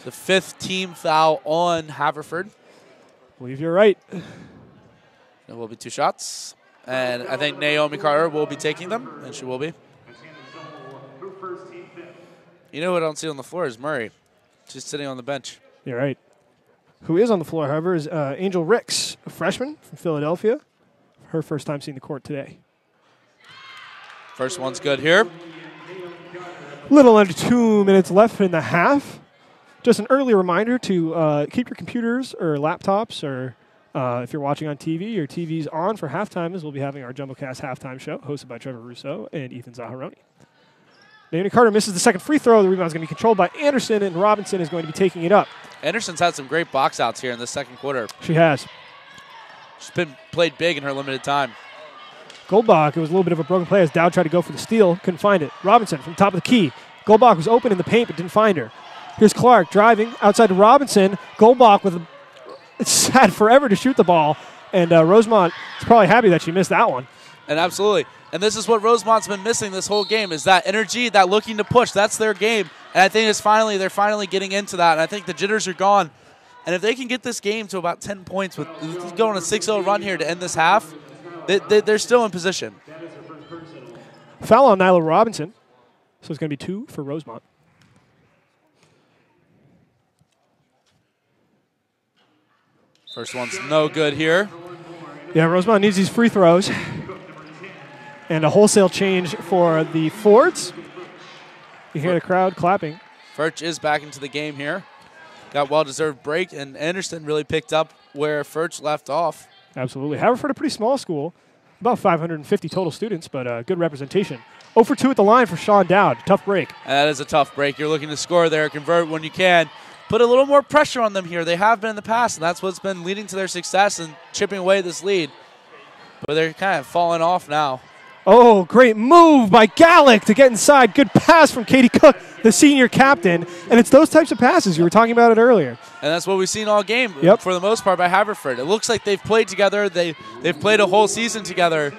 The 5th team foul on Haverford. I believe you're right. There will be 2 shots. And I think Naomi Carter will be taking them, and she will be. You know what I don't see on the floor is Murray. She's sitting on the bench. You're right. Who is on the floor, however, is Angel Ricks, a freshman from Philadelphia. Her first time seeing the court today. First one's good here. Little under 2 minutes left in the half. Just an early reminder to keep your computers or laptops or if you're watching on TV, your TV's on for halftime, as we'll be having our JumboCast halftime show hosted by Trevor Russo and Ethan Zaharoni. Naomi Carter misses the second free throw. The rebound is going to be controlled by Anderson, and Robinson is going to be taking it up. Anderson's had some great box outs here in the second quarter. She has. She's been played big in her limited time. Goldbach, it was a little bit of a broken play as Dowd tried to go for the steal, couldn't find it. Robinson from top of the key. Goldbach was open in the paint but didn't find her. Here's Clark driving outside to Robinson. Goldbach with it's had forever to shoot the ball, and Rosemont is probably happy that she missed that one. And absolutely. And this is what Rosemont's been missing this whole game, is that energy, that looking to push. That's their game. And I think they're finally getting into that. And I think the jitters are gone. And if they can get this game to about 10 points with going a 6-0 run here to end this half, they're still in position. Foul on Nyla Robinson. So it's going to be 2 for Rosemont. First one's no good here. Yeah, Rosemont needs these free throws. And a wholesale change for the Fords. You hear the crowd clapping. Furch is back into the game here. Got well-deserved break, and Anderson really picked up where Furch left off. Absolutely. Haverford, a pretty small school. About 550 total students, but good representation. 0 for 2 at the line for Sean Dowd. Tough break. And that is a tough break. You're looking to score there, convert when you can. Put a little more pressure on them here. They have been in the past, and that's what's been leading to their success and chipping away this lead. But they're kind of falling off now. Oh, great move by Gallick to get inside. Good pass from Katie Cook, the senior captain. And it's those types of passes. You were talking about it earlier. And that's what we've seen all game, yep, for the most part, by Haverford. It looks like they've played together. They've played a whole season together.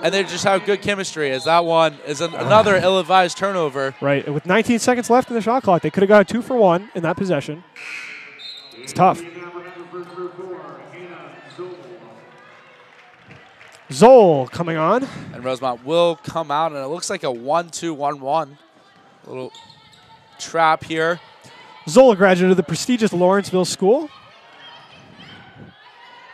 And they just have good chemistry, as that one is another ill-advised turnover. Right. And with 19 seconds left in the shot clock, they could have got a 2 for 1 in that possession. It's tough. Zoll coming on. And Rosemont will come out, and it looks like a 1-2-1-1. A little trap here. Zoll, a graduate of the prestigious Lawrenceville School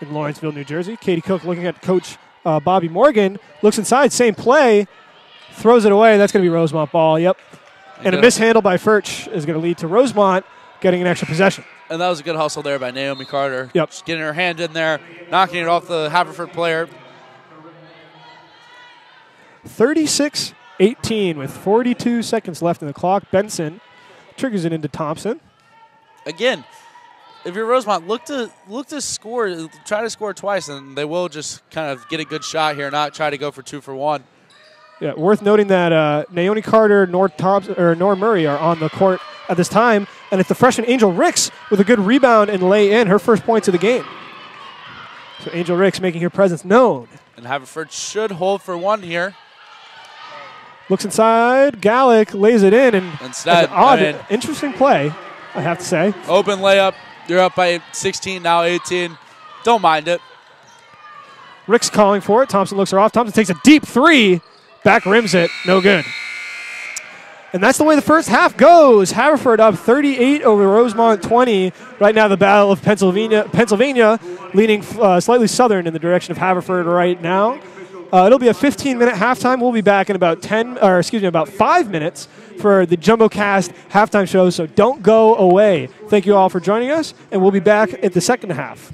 in Lawrenceville, New Jersey. Katie Cook looking at Coach Bobby Morgan. Looks inside, same play. Throws it away. That's going to be Rosemont ball, yep. And a mishandle by Furch is going to lead to Rosemont getting an extra possession. And that was a good hustle there by Naomi Carter. Yep. Just getting her hand in there, knocking it off the Haverford player. 36-18 with 42 seconds left in the clock. Benson triggers it into Thompson. Again, if you're Rosemont, look to score, try to score twice, and they will just kind of get a good shot here, not try to go for 2 for 1. Yeah, worth noting that Naomi Carter, Nor Murray are on the court at this time, and it's the freshman Angel Ricks with a good rebound and lay in her first points of the game. So Angel Ricks making her presence known. And Haverford should hold for 1 here. Looks inside, Gallick lays it in, and instead, an odd, interesting play, I have to say. Open layup. You're up by 16, now 18. Don't mind it. Rick's calling for it. Thompson looks her off. Thompson takes a deep 3. Back rims it. No good. And that's the way the first half goes. Haverford up 38 over Rosemont 20. Right now the Battle of Pennsylvania leaning slightly southern in the direction of Haverford right now. It'll be a 15-minute halftime. We'll be back in about 5 minutes for the JumboCast halftime show, so don't go away. Thank you all for joining us, and we'll be back at the second half.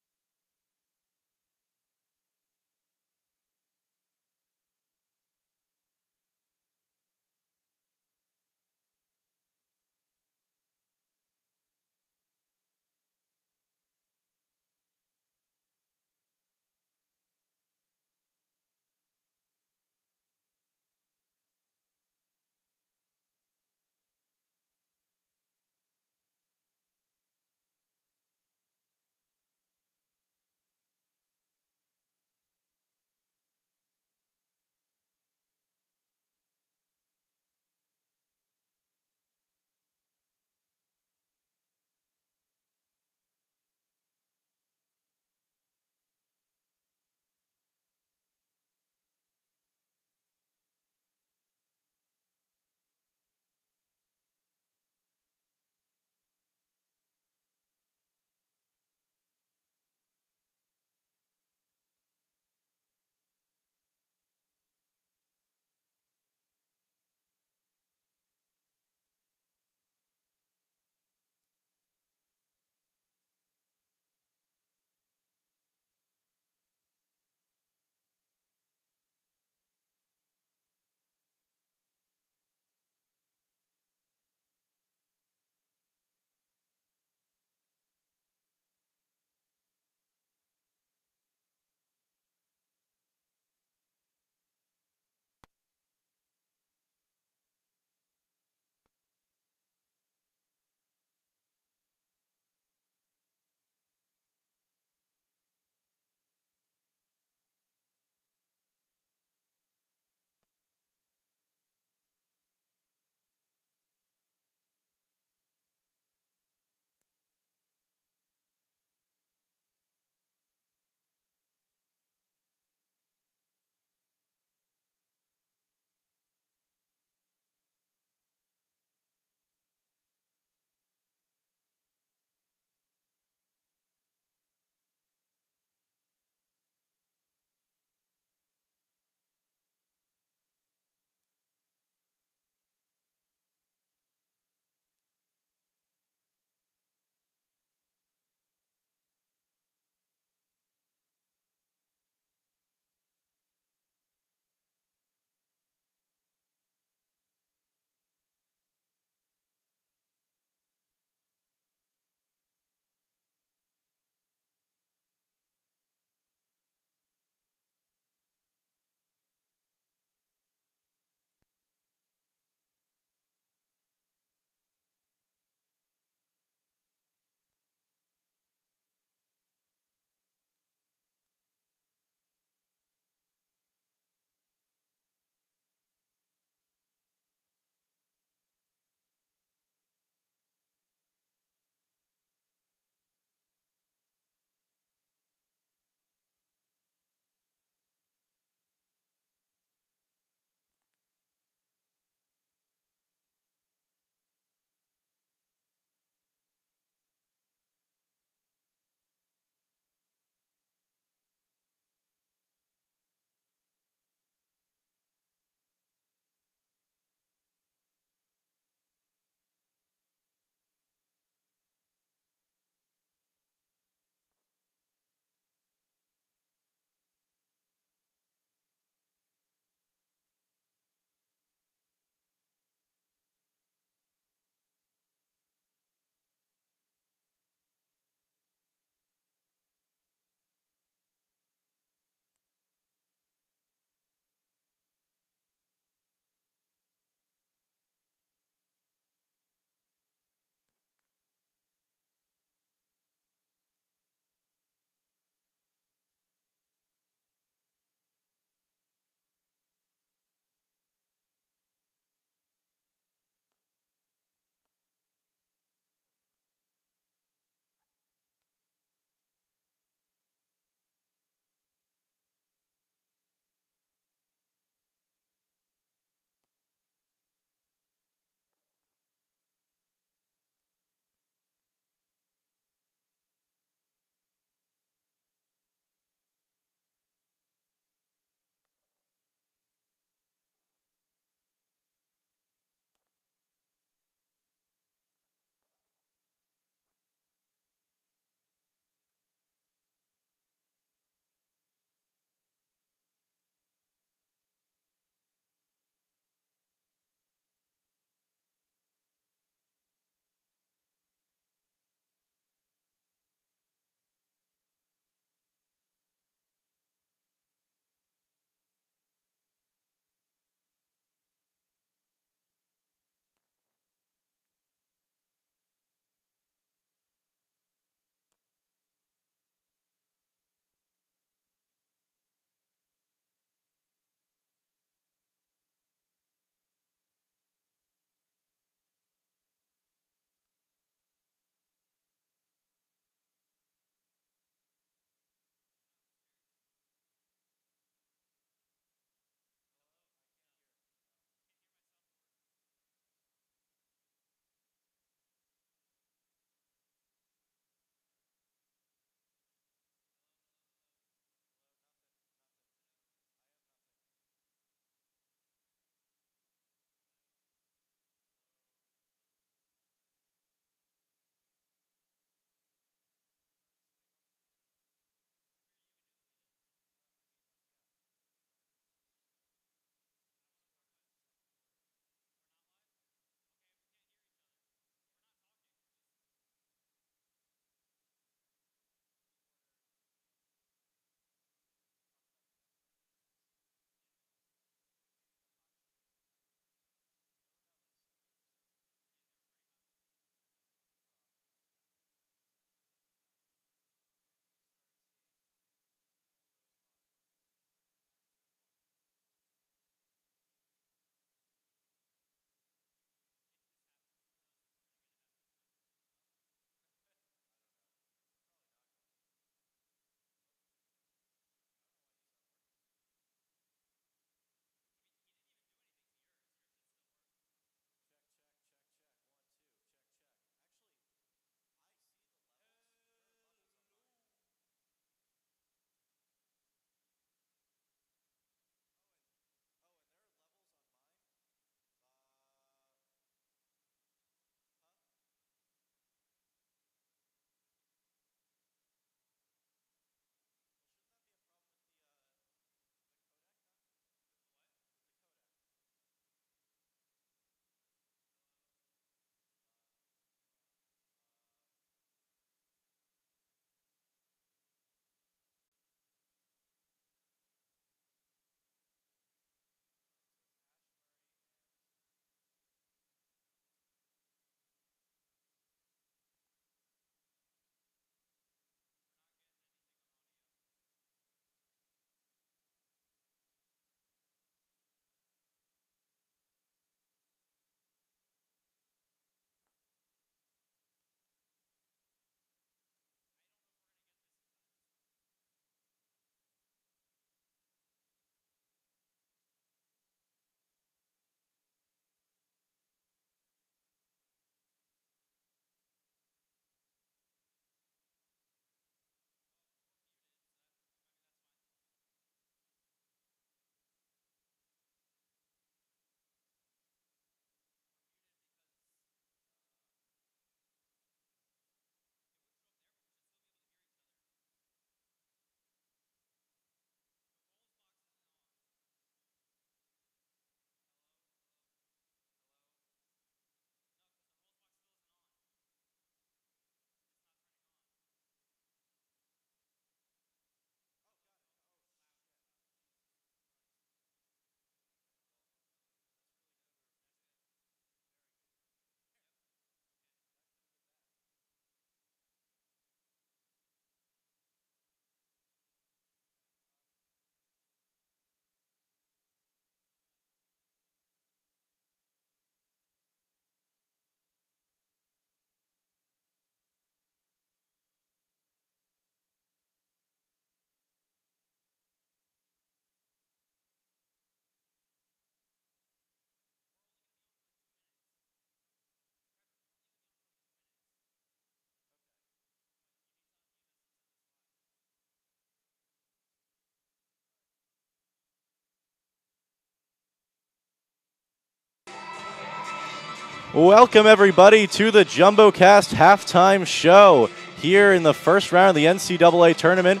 Welcome, everybody, to the JumboCast halftime show here in the first round of the NCAA tournament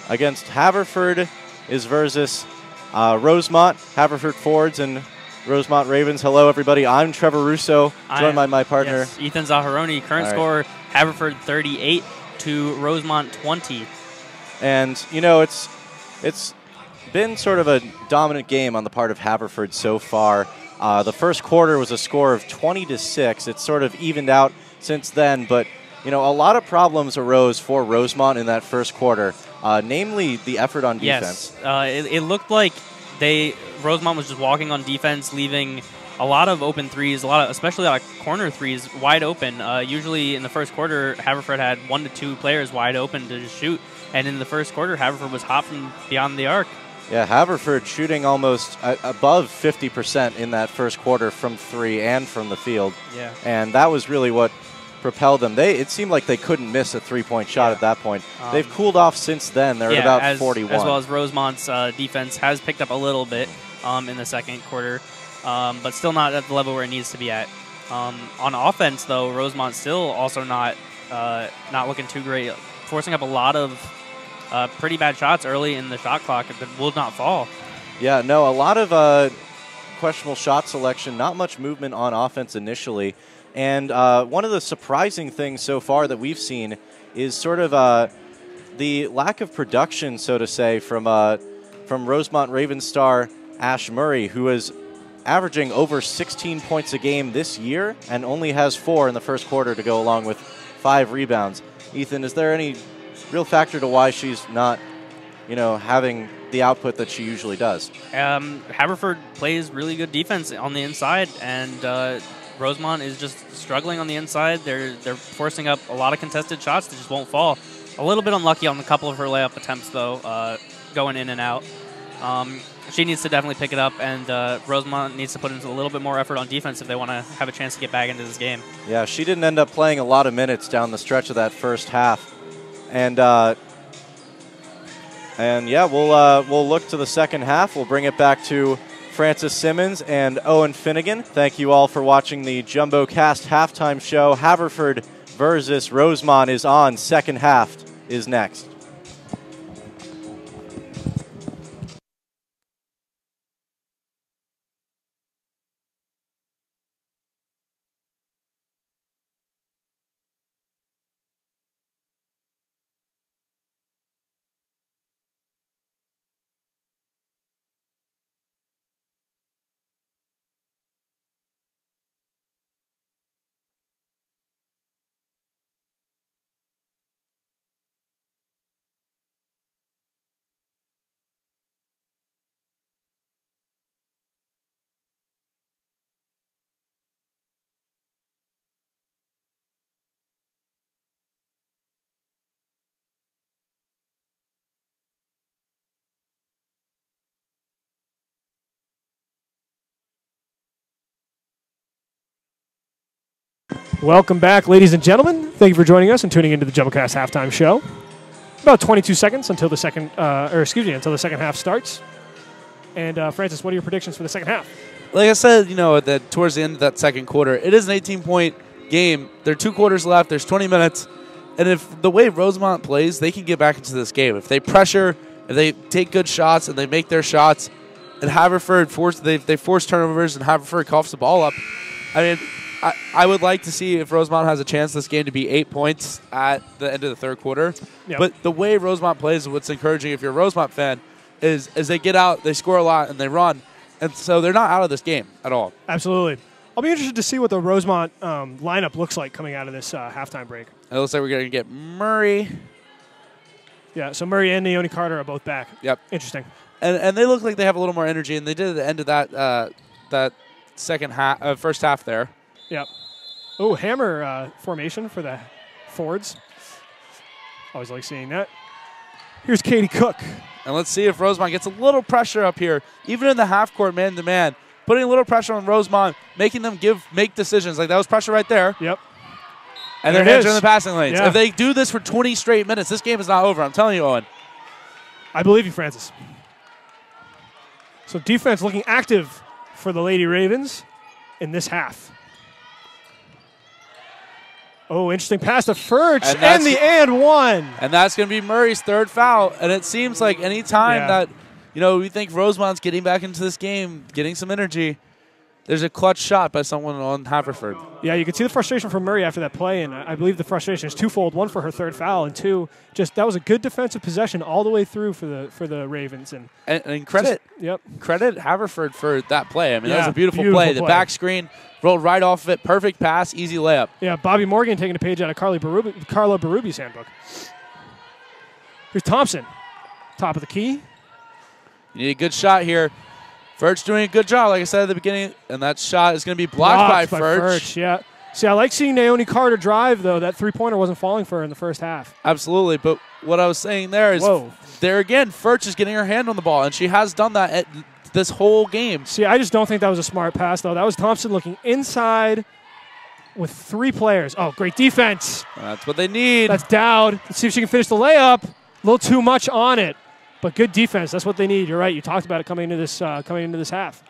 against Haverford is versus Rosemont, Haverford Fords, and Rosemont Ravens. Hello, everybody. I'm Trevor Russo, joined by my partner. Yes, Ethan Zaharoni. Current score, Haverford 38 to Rosemont 20. And, you know, it's been sort of a dominant game on the part of Haverford so far. The first quarter was a score of 20-6. It's sort of evened out since then, but you know, a lot of problems arose for Rosemont in that first quarter, namely the effort on defense. Yes, it looked like Rosemont was just walking on defense, leaving a lot of open threes, especially a lot of corner threes wide open. Usually in the first quarter, Haverford had 1 to 2 players wide open to just shoot, and in the first quarter, Haverford was hot from beyond the arc. Yeah, Haverford shooting almost above 50% in that first quarter from 3 and from the field. Yeah. And that was really what propelled them. It seemed like they couldn't miss a three-point shot at that point. They've cooled off since then. They're at about 41. As well as Rosemont's defense has picked up a little bit in the second quarter, but still not at the level where it needs to be at. On offense, though, Rosemont still also not looking too great, forcing up a lot of pretty bad shots early in the shot clock that will not fall. Yeah, no, a lot of questionable shot selection, not much movement on offense initially. And one of the surprising things so far that we've seen is sort of the lack of production, so to say, from Rosemont Ravens star Ash Murray, who is averaging over 16 points a game this year and only has 4 in the first quarter to go along with 5 rebounds. Ethan, is there any real factor to why she's not, you know, having the output that she usually does? Haverford plays really good defense on the inside, and Rosemont is just struggling on the inside. They're forcing up a lot of contested shots that just won't fall. A little bit unlucky on a couple of her layup attempts, though, going in and out. She needs to definitely pick it up, and Rosemont needs to put into a little bit more effort on defense if they want to have a chance to get back into this game. Yeah, she didn't end up playing a lot of minutes down the stretch of that first half. And yeah, we'll look to the second half. We'll bring it back to Francis Simmons and Owen Finnegan. Thank you all for watching the JumboCast halftime show. Haverford versus Rosemont is on. Second half is next. Welcome back, ladies and gentlemen. Thank you for joining us and tuning into the JumboCast halftime show. About 22 seconds until the second half starts. And Francis, what are your predictions for the second half? Like I said, you know, that towards the end of that second quarter, it is an 18-point game. There are 2 quarters left. There's 20 minutes. And if the way Rosemont plays, they can get back into this game. If they pressure, if they take good shots and they make their shots, and Haverford they force turnovers and Haverford coughs the ball up. I mean, I would like to see if Rosemont has a chance this game to be 8 points at the end of the third quarter. Yep. But the way Rosemont plays, what's encouraging if you're a Rosemont fan, is they get out, they score a lot, and they run. And so they're not out of this game at all. Absolutely. I'll be interested to see what the Rosemont lineup looks like coming out of this halftime break. It looks like we're going to get Murray. Yeah, so Murray and Naomi Carter are both back. Yep. Interesting. And they look like they have a little more energy, and they did at the end of that second half, first half there. Yep. Oh, hammer formation for the Fords. Always like seeing that. Here's Katie Cook. And let's see if Rosemont gets a little pressure up here, even in the half court man-to-man. Putting a little pressure on Rosemont, making them make decisions. Like that was pressure right there. Yep. And their hands are in the passing lanes. Yeah. If they do this for 20 straight minutes, this game is not over. I'm telling you, Owen. I believe you, Francis. So defense looking active for the Lady Ravens in this half. Oh, interesting pass to Furch, And and the and one. And that's going to be Murray's third foul. And it seems like any time Yeah. that, we think Rosemont's getting back into this game, getting some energy, there's a clutch shot by someone on Haverford. Yeah, you could see the frustration from Murray after that play, and I believe the frustration is twofold. One, for her third foul, and two, just that was a good defensive possession all the way through for the Ravens. And credit Haverford for that play. I mean, that was a beautiful play. The back screen rolled right off of it. Perfect pass, easy layup. Yeah, Bobby Morgan taking a page out of Carla Berube handbook. Here's Thompson, top of the key. You need a good shot here. Furch doing a good job, like I said at the beginning, and that shot is going to be blocked by Furch. Yeah. See, I like seeing Naomi Carter drive, though. That three-pointer wasn't falling for her in the first half. Absolutely, but what I was saying there is, there again, Furch is getting her hand on the ball, and she has done that at this whole game. See, I just don't think that was a smart pass, though. That was Thompson looking inside with three players. Oh, great defense. That's what they need. That's Dowd. Let's see if she can finish the layup. A little too much on it. But good defense. That's what they need. You're right. You talked about it coming into this half.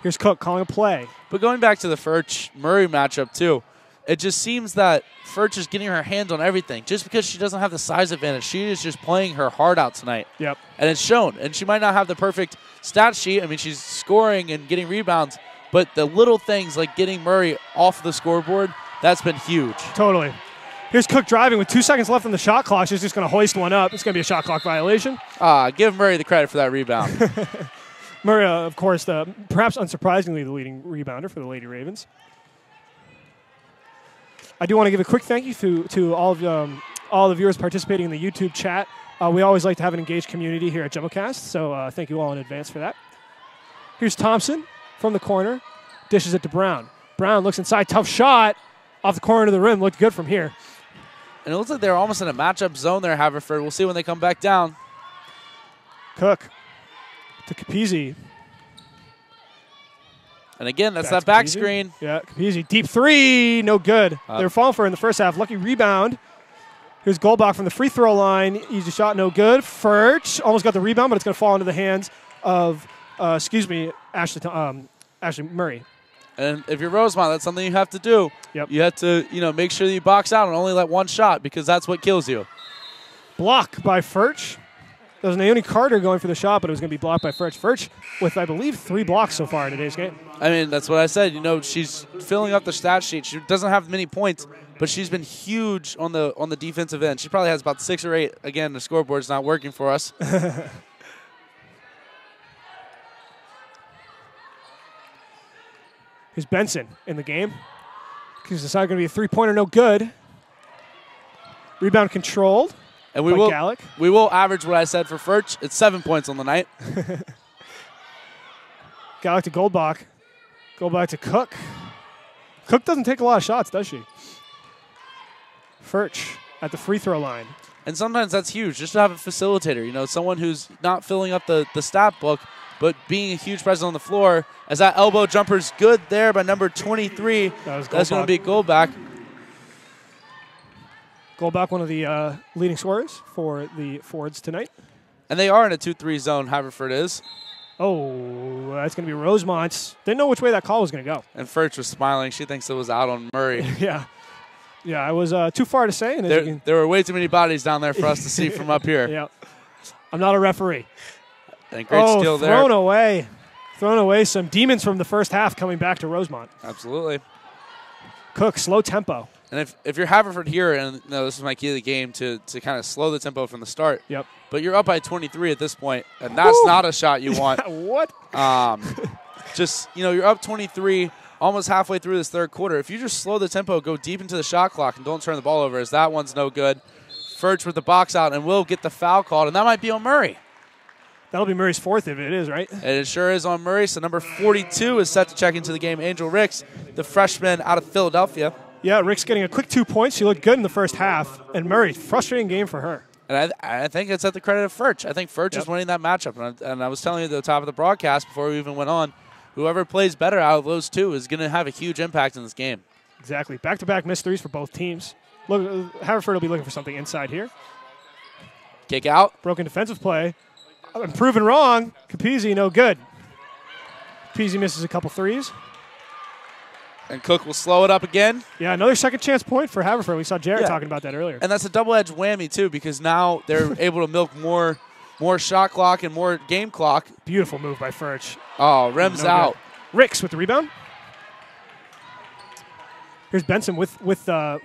Here's Cook calling a play. But going back to the Furch-Murray matchup, too, it just seems that Furch is getting her hands on everything. Just because she doesn't have the size advantage, she is just playing her heart out tonight. Yep. And it's shown. And she might not have the perfect stat sheet. I mean, she's scoring and getting rebounds. But the little things like getting Murray off the scoreboard, that's been huge. Totally. Here's Cook driving with 2 seconds left on the shot clock. She's just going to hoist one up. It's going to be a shot clock violation. Give Murray the credit for that rebound. Murray, of course, perhaps unsurprisingly, the leading rebounder for the Lady Ravens. I do want to give a quick thank you to all the viewers participating in the YouTube chat. We always like to have an engaged community here at JumboCast, so thank you all in advance for that. Here's Thompson from the corner. Dishes it to Brown. Brown looks inside. Tough shot off the corner of the rim. Looked good from here. And it looks like they're almost in a matchup zone there, Haverford. We'll see when they come back down. Cook to Capizzi. And again, that's that back screen. Yeah, Capizzi. Deep three. No good. They were falling for it in the first half. Lucky rebound. Here's Goldbach from the free throw line. Easy shot. No good. Furch almost got the rebound, but it's going to fall into the hands of, Ashley Murray. And if you're Rosemont, that's something you have to do. Yep. You have to, make sure that you box out and only let one shot because that's what kills you. Block by Furch. There was Naomi Carter going for the shot, but it was going to be blocked by Furch. Furch with, I believe, 3 blocks so far in today's game. I mean, that's what I said. She's filling up the stat sheet. She doesn't have many points, but she's been huge on the defensive end. She probably has about 6 or 8. Again, the scoreboard's not working for us. Here's Benson in the game. He's decided going to be a three-pointer, no good. Rebound controlled. And by Gallick. We will average what I said for Furch. It's 7 points on the night. Gallick to Goldbach. Goldbach to Cook. Cook doesn't take a lot of shots, does she? Furch at the free throw line. And sometimes that's huge, just to have a facilitator, someone who's not filling up the stat book, but being a huge presence on the floor. As that elbow jumper's good there by number 23. That's going to be Goldbach. Goldbach, one of the leading scorers for the Fords tonight. And they are in a 2-3 zone, Haverford is. Oh, that's going to be Rosemont. Didn't know which way that call was going to go. And Furch was smiling. She thinks it was out on Murray. Yeah. Yeah, I was too far to say. And there were way too many bodies down there for us to see from up here. Yeah. I'm not a referee. And great steal there. Thrown away. Thrown away. Some demons from the first half coming back to Rosemont. Absolutely. Cook, slow tempo. And if you're Haverford here, and this is my key of the game, to kind of slow the tempo from the start. Yep. But you're up by 23 at this point, and that's not a shot you want. What? You're up 23 almost halfway through this third quarter. If you just slow the tempo, go deep into the shot clock, and don't turn the ball over, as that one's no good. Furch with the box out, and will get the foul called, and that might be on Murray. That'll be Murray's 4th if it is, right? And it sure is on Murray. So number 42 is set to check into the game. Angel Ricks, the freshman out of Philadelphia. Yeah, Rick's getting a quick 2 points. She looked good in the first half. And Murray, frustrating game for her. And I think it's at the credit of Furch. I think Furch is winning that matchup. And I was telling you at the top of the broadcast before we even went on, whoever plays better out of those two is going to have a huge impact in this game. Exactly. Back-to-back missed threes for both teams. Look, Haverford will be looking for something inside here. Kick out. Broken defensive play. I'm proven wrong. Capizzi, no good. Capizzi misses a couple threes. And Cook will slow it up again. Yeah, another second chance point for Haverford. We saw Jared Yeah. talking about that earlier. And that's a double-edged whammy, too, because now they're able to milk more shot clock and more game clock. Beautiful move by Furch. Oh, rims No out. good. Ricks with the rebound. Here's Benson with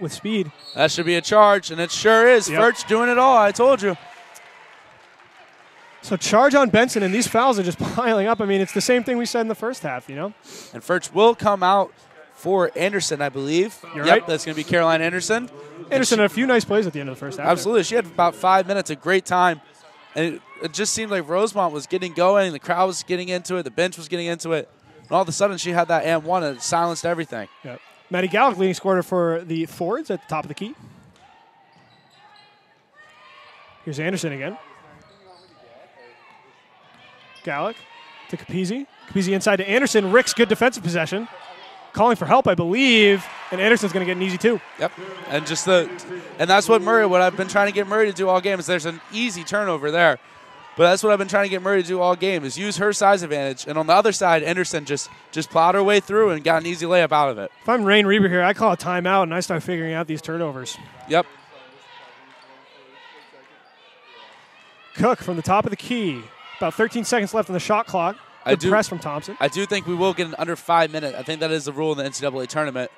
speed. That should be a charge, and it sure is. Yep. Furch doing it all, I told you. So charge on Benson, and these fouls are just piling up. I mean, it's the same thing we said in the first half, you know? And Furch will come out for Anderson, I believe. You're Yep, right. that's going to be Caroline Anderson. Anderson had a few nice plays at the end of the first half. Absolutely. She had about 5 minutes of great time. And it just seemed like Rosemont was getting going. The crowd was getting into it. The bench was getting into it. And all of a sudden, she had that and one, and it silenced everything. Yep. Maddie Gallick, leading scorer for the Fords at the top of the key. Here's Anderson again. Gallick to Capizzi. Capizzi inside to Anderson. Rick's good defensive possession. Calling for help, I believe. And Anderson's going to get an easy two. Yep. And that's what I've been trying to get Murray to do all game is there's an easy turnover there. But that's what I've been trying to get Murray to do all game is use her size advantage. And on the other side, Anderson just plowed her way through and got an easy layup out of it. If I'm Rain Reber here, I call a timeout and I start figuring out these turnovers. Yep. Cook from the top of the key. About 13 seconds left on the shot clock. Good press from Thompson. I do think we will get an under 5 minute. I think that is the rule in the NCAA tournament.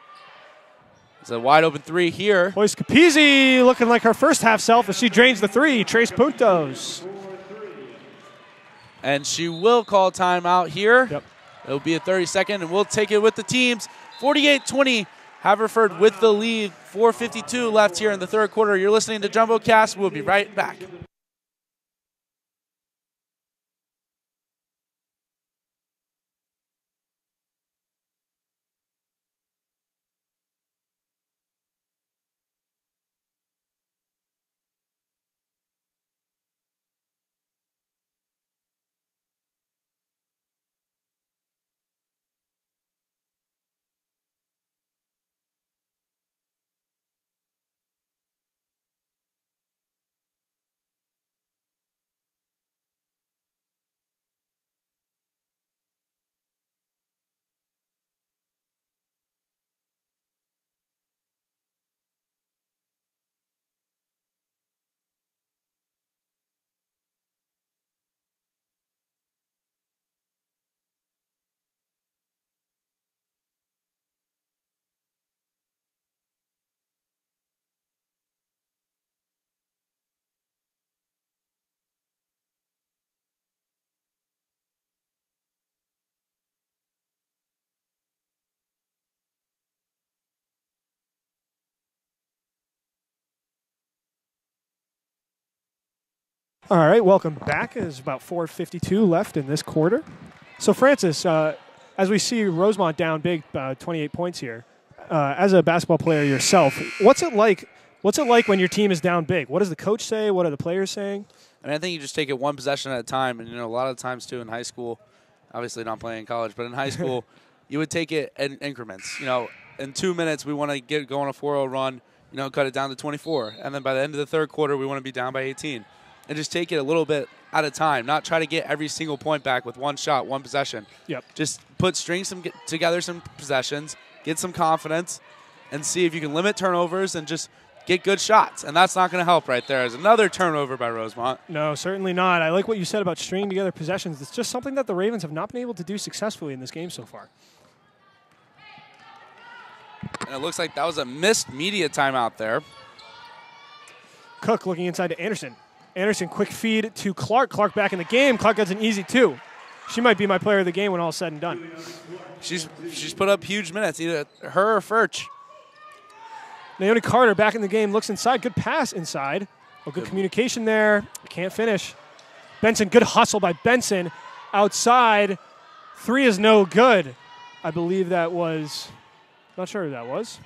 It's a wide open three here. Boys, Capizzi looking like her first half self as she drains the three. Tres puntos. And she will call timeout here. Yep. It'll be a 30-second, and we'll take it with the teams. 48-20, Haverford with the lead. 4:52 left here in the third quarter. You're listening to JumboCast. We'll be right back. All right, welcome back. There's about 4:52 left in this quarter. So, Francis, as we see Rosemont down big, 28 points here, as a basketball player yourself, what's it like when your team is down big? What does the coach say? What are the players saying? And I think you just take it one possession at a time. And, a lot of times, too, in high school, obviously not playing in college, but in high school, you would take it in increments. In 2 minutes, we want to get going a 4-0 run, cut it down to 24. And then by the end of the third quarter, we want to be down by 18. And just take it a little bit at a time, not try to get every single point back with one shot, one possession. Yep. Just together some possessions, get some confidence, and see if you can limit turnovers and just get good shots. And that's not going to help right there. There's another turnover by Rosemont. No, certainly not. I like what you said about stringing together possessions. It's just something that the Ravens have not been able to do successfully in this game so far. And it looks like that was a missed media timeout there. Cook looking inside to Anderson. Anderson, quick feed to Clark. Clark back in the game. Clark gets an easy two. She might be my player of the game when all is said and done. She's put up huge minutes, either her or Furch. Naomi Carter back in the game, looks inside. Good pass inside. Oh, good communication there. Can't finish. Benson, good hustle by Benson. Outside. Three is no good. I believe that was, not sure who that was.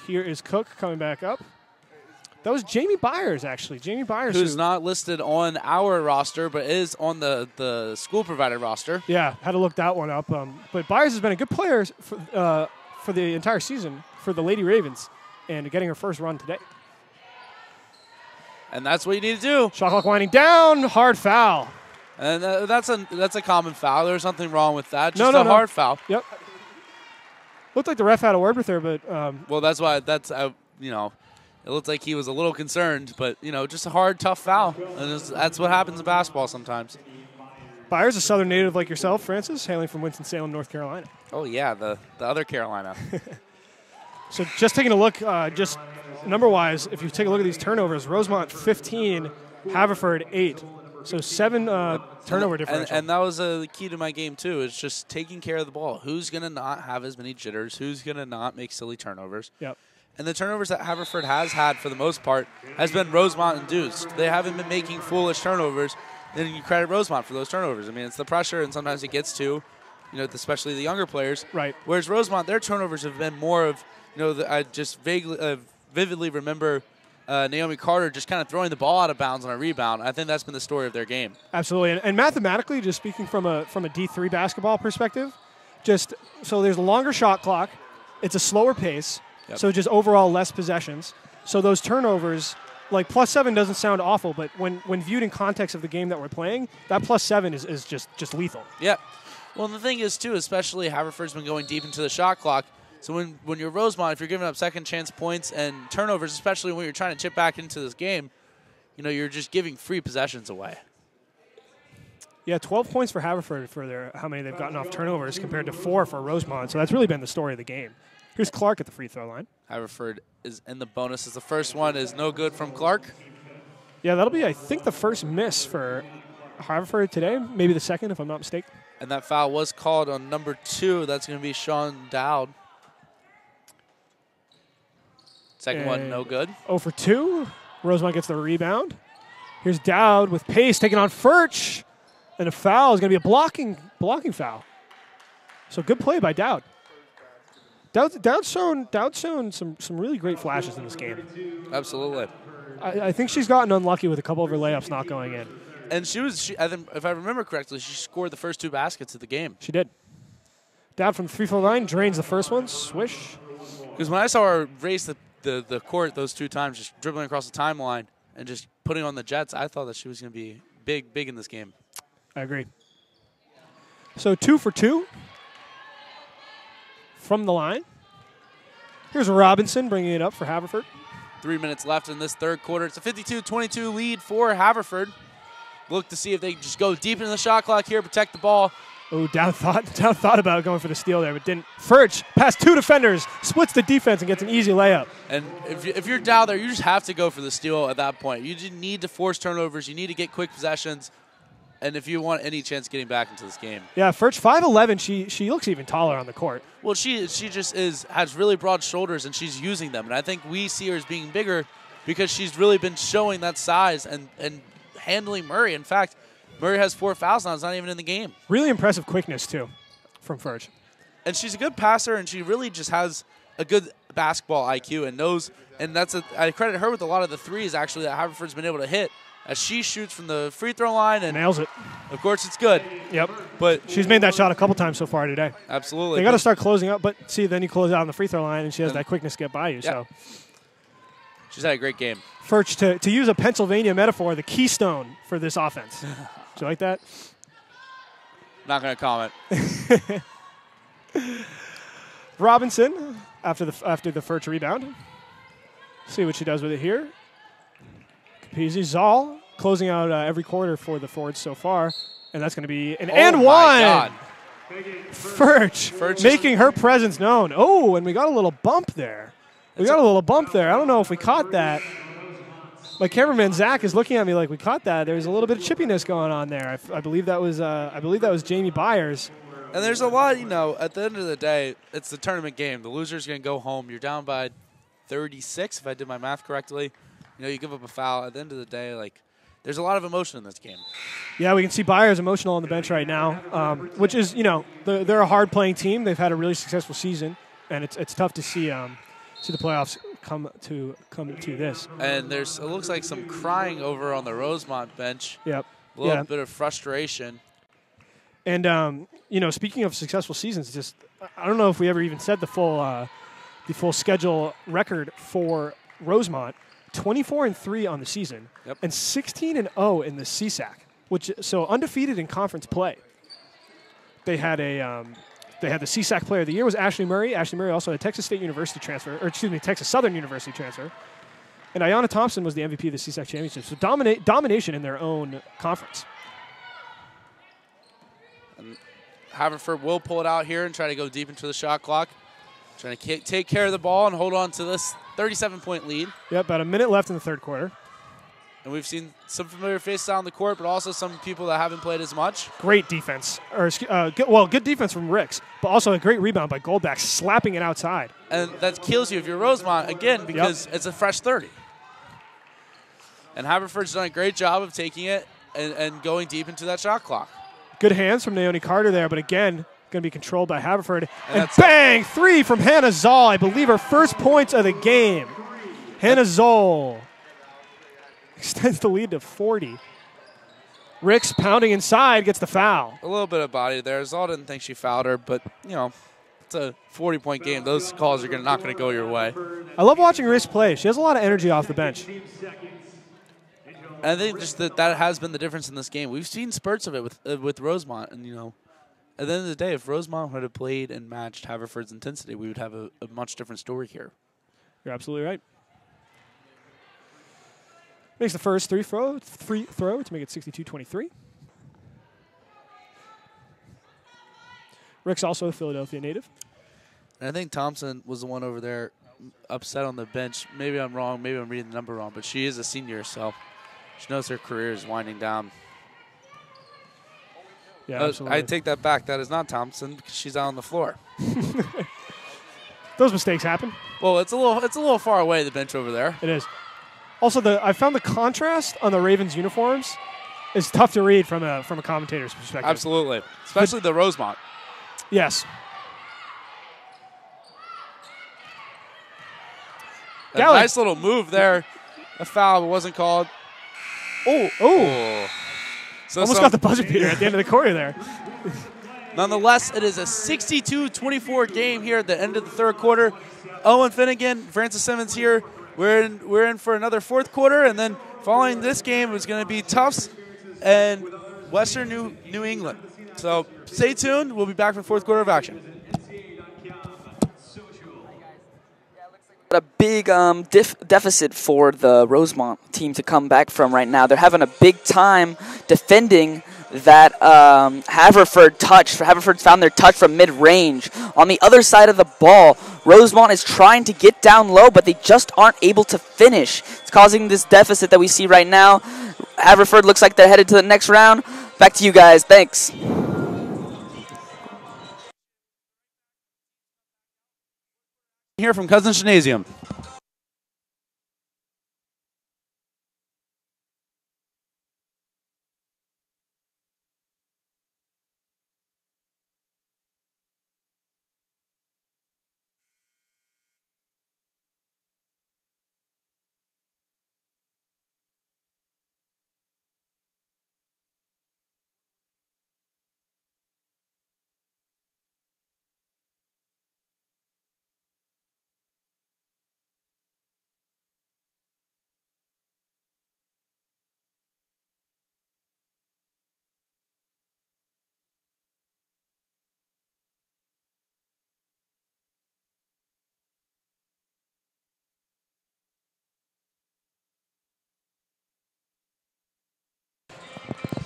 Here is Cook coming back up. That was Jamie Byers, actually. Jamie Byers. Who's not listed on our roster, but is on the school-provided roster. Yeah, had to look that one up. But Byers has been a good player for the entire season for the Lady Ravens and getting her first run today. And that's what you need to do. Shot clock winding down. Hard foul. And that's a common foul. There's nothing wrong with that. Just a hard foul. Yep. Looked like the ref had a word with her, but Well, that's why it looked like he was a little concerned, but just a hard, tough foul, and that's what happens in basketball sometimes. Byers, a Southern native like yourself, Francis, hailing from Winston-Salem, North Carolina. Oh yeah, the other Carolina. So just taking a look, just number-wise, if you take a look at these turnovers, Rosemont 15, Haverford 8. So 7 turnover differential. And that was the key to my game, too, is just taking care of the ball. Who's going to not have as many jitters? Who's going to not make silly turnovers? Yep. And the turnovers that Haverford has had, for the most part, has been Rosemont-induced. They haven't been making foolish turnovers, and you credit Rosemont for those turnovers. I mean, it's the pressure, and sometimes it gets to, especially the younger players. Right. Whereas Rosemont, their turnovers have been more of, I just vividly remember Naomi Carter just kind of throwing the ball out of bounds on a rebound. I think that's been the story of their game. Absolutely. And mathematically, just speaking from a D3 basketball perspective, so there's a longer shot clock. It's a slower pace. Yep. So just overall less possessions. So those turnovers, like +7 doesn't sound awful, but when viewed in context of the game that we're playing, that +7 is just lethal. Yeah. Well, and the thing is, too, especially Haverford's been going deep into the shot clock. So when you're Rosemont, if you're giving up second chance points and turnovers, especially when you're trying to chip back into this game, you're just giving free possessions away. Yeah, 12 points for Haverford for how many they've gotten off turnovers compared to 4 for Rosemont. So that's really been the story of the game. Here's Clark at the free throw line. Haverford is in the bonuses. The first one is no good from Clark. Yeah, that'll be, I think, the first miss for Haverford today. Maybe the second, if I'm not mistaken. And that foul was called on number 2. That's going to be Sean Dowd. Second one, no good. 0 for 2. Rosemont gets the rebound. Here's Dowd with pace taking on Furch. And a foul is going to be a blocking foul. So good play by Dowd. Dowd's shown some really great flashes in this game. Absolutely. I think she's gotten unlucky with a couple of her layups not going in. And I think, if I remember correctly, she scored the first 2 baskets of the game. She did. Dowd from the free throw line drains the first one. Swish. Because when I saw her race the court those 2 times, just dribbling across the timeline and just putting on the jets, I thought that she was going to be big in this game. I agree. So 2 for 2 from the line. Here's Robinson bringing it up for Haverford. 3 minutes left in this third quarter. It's a 52-22 lead for Haverford. Look to see if they just go deep into the shot clock here, protect the ball. Oh, Dowd thought about going for the steal there, but didn't. Furch past 2 defenders, splits the defense and gets an easy layup. And if you're down there, you just have to go for the steal at that point. You just need to force turnovers. You need to get quick possessions. And if you want any chance getting back into this game. Yeah, Furch 5'11", she looks even taller on the court. Well, she just has really broad shoulders, and she's using them. And I think we see her as being bigger because she's really been showing that size and handling Murray. In fact, Murray has 4 fouls now. It's not even in the game. Really impressive quickness, too, from Furch. And she's a good passer, and she really just has a good basketball IQ and knows. And I credit her with a lot of the threes, actually, that Haverford's been able to hit as she shoots from the free throw line. And nails it. Of course, it's good. Yep. But she's made that shot a couple times so far today. Absolutely. They got to start closing up. But, see, then you close out on the free throw line, and she has that quickness to get by you. Yeah. So she's had a great game. Furch, to use a Pennsylvania metaphor, the keystone for this offense. Do you like that? Not going to comment. Robinson after the Furch rebound. See what she does with it here. Capizzi, Zoll closing out every quarter for the Fords so far, and that's going to be an and one. God. Furch making her presence known. Oh, and we got a little bump there. I don't know if we caught that. My cameraman Zach is looking at me like we caught that. There's a little bit of chippiness going on there. I believe that was Jamie Byers. And there's a lot, at the end of the day, it's the tournament game. The loser's going to go home. You're down by 36, if I did my math correctly. You give up a foul. At the end of the day, there's a lot of emotion in this game. Yeah, we can see Byers emotional on the bench right now, which is, they're a hard-playing team. They've had a really successful season, and it's tough to see the playoffs come to this. And it looks like some crying over on the Rosemont bench. Yep. A little bit of frustration. And speaking of successful seasons, I don't know if we ever even said the full schedule record for Rosemont. 24-3 on the season, and 16-0 in the CSAC, so undefeated in conference play. They had a they had the CSAC Player of the Year was Ashley Murray. Ashley Murray also had a Texas State University transfer, or excuse me, Texas Southern University transfer. And Ayanna Thompson was the MVP of the CSAC Championship. So domination in their own conference. And Haverford will pull it out here and try to go deep into the shot clock. Trying to take care of the ball and hold on to this 37-point lead. Yep, about a minute left in the third quarter. And we've seen some familiar faces out on the court, but also some people that haven't played as much. Great defense. Good defense from Ricks, but also a great rebound by Goldback, slapping it outside. And that kills you if you're Rosemont, again, because it's a fresh 30. And Haverford's done a great job of taking it and going deep into that shot clock. Good hands from Naomi Carter there, but again, going to be controlled by Haverford. And bang! 3 from Hannah Zoll. I believe her first points of the game. Hannah Zoll extends the lead to 40. Ricks pounding inside, gets the foul. A little bit of body there. Zoll didn't think she fouled her, but, you know, it's a 40-point game. Those calls are not going to go your way. I love watching Ricks play. She has a lot of energy off the bench. And I think just that has been the difference in this game. We've seen spurts of it with Rosemont, and, you know, at the end of the day, if Rosemont had played and matched Haverford's intensity, we would have a much different story here. You're absolutely right. Makes the first free throw to make it 62-23. Rick's also a Philadelphia native. And I think Thompson was the one over there upset on the bench. Maybe I'm wrong. Maybe I'm reading the number wrong. But she is a senior, so she knows her career is winding down. Yeah, absolutely. I take that back. That is not Thompson because she's out on the floor. Those mistakes happen. Well, it's a little far away, the bench over there. It is. Also, I found the contrast on the Ravens uniforms is tough to read from a commentator's perspective. Absolutely, especially the Rosemont. Yes. Nice little move there. A foul wasn't called. Oh. So almost got the buzzer beater at the end of the quarter there. Nonetheless, it is a 62-24 game here at the end of the third quarter. Owen Finnegan, Francis Simmons here. We're in for another fourth quarter, and then following this game is going to be Tufts and Western New England. So stay tuned. We'll be back for the fourth quarter of action. A big deficit for the Rosemont team to come back from right now. They're having a big time defending that Haverford touch. Haverford found their touch from mid-range. On the other side of the ball, Rosemont is trying to get down low, but they just aren't able to finish. It's causing this deficit that we see right now. Haverford looks like they're headed to the next round. Back to you guys. Thanks. Here from Cousins Gymnasium.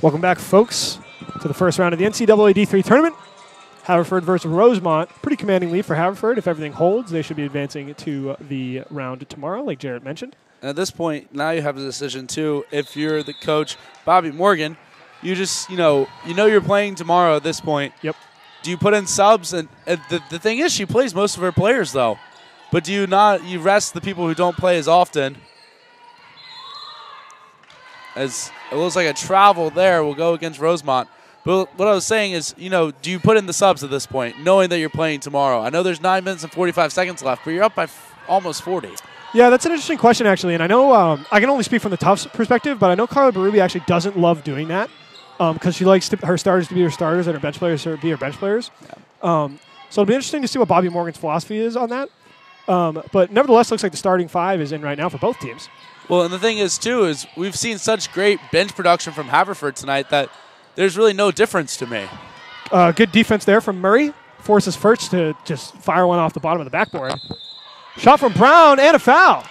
Welcome back, folks, to the first round of the NCAA D3 tournament. Haverford versus Rosemont. Pretty commanding lead for Haverford. If everything holds, they should be advancing to the round tomorrow, like Jarrett mentioned. And at this point, now you have a decision, too. If you're the coach, Bobby Morgan, you just, you know you're playing tomorrow at this point. Yep. Do you put in subs? And the thing is, she plays most of her players, though. But do you not, you rest the people who don't play as often? As it looks like a travel there will go against Rosemont. But what I was saying is, do you put in the subs at this point, knowing that you're playing tomorrow? I know there's 9 minutes and 45 seconds left, but you're up by almost 40. Yeah, that's an interesting question, actually. And I know I can only speak from the Tufts perspective, but I know Carla Berube actually doesn't love doing that because she likes her starters to be her starters and her bench players to be her bench players. Yeah. So it'll be interesting to see what Bobby Morgan's philosophy is on that. But nevertheless, looks like the starting five is in right now for both teams. Well, and the thing is, too, is we've seen such great bench production from Haverford tonight that there's really no difference to me. Good defense there from Murray forces Furch to just fire one off the bottom of the backboard. Shot from Brown and a foul.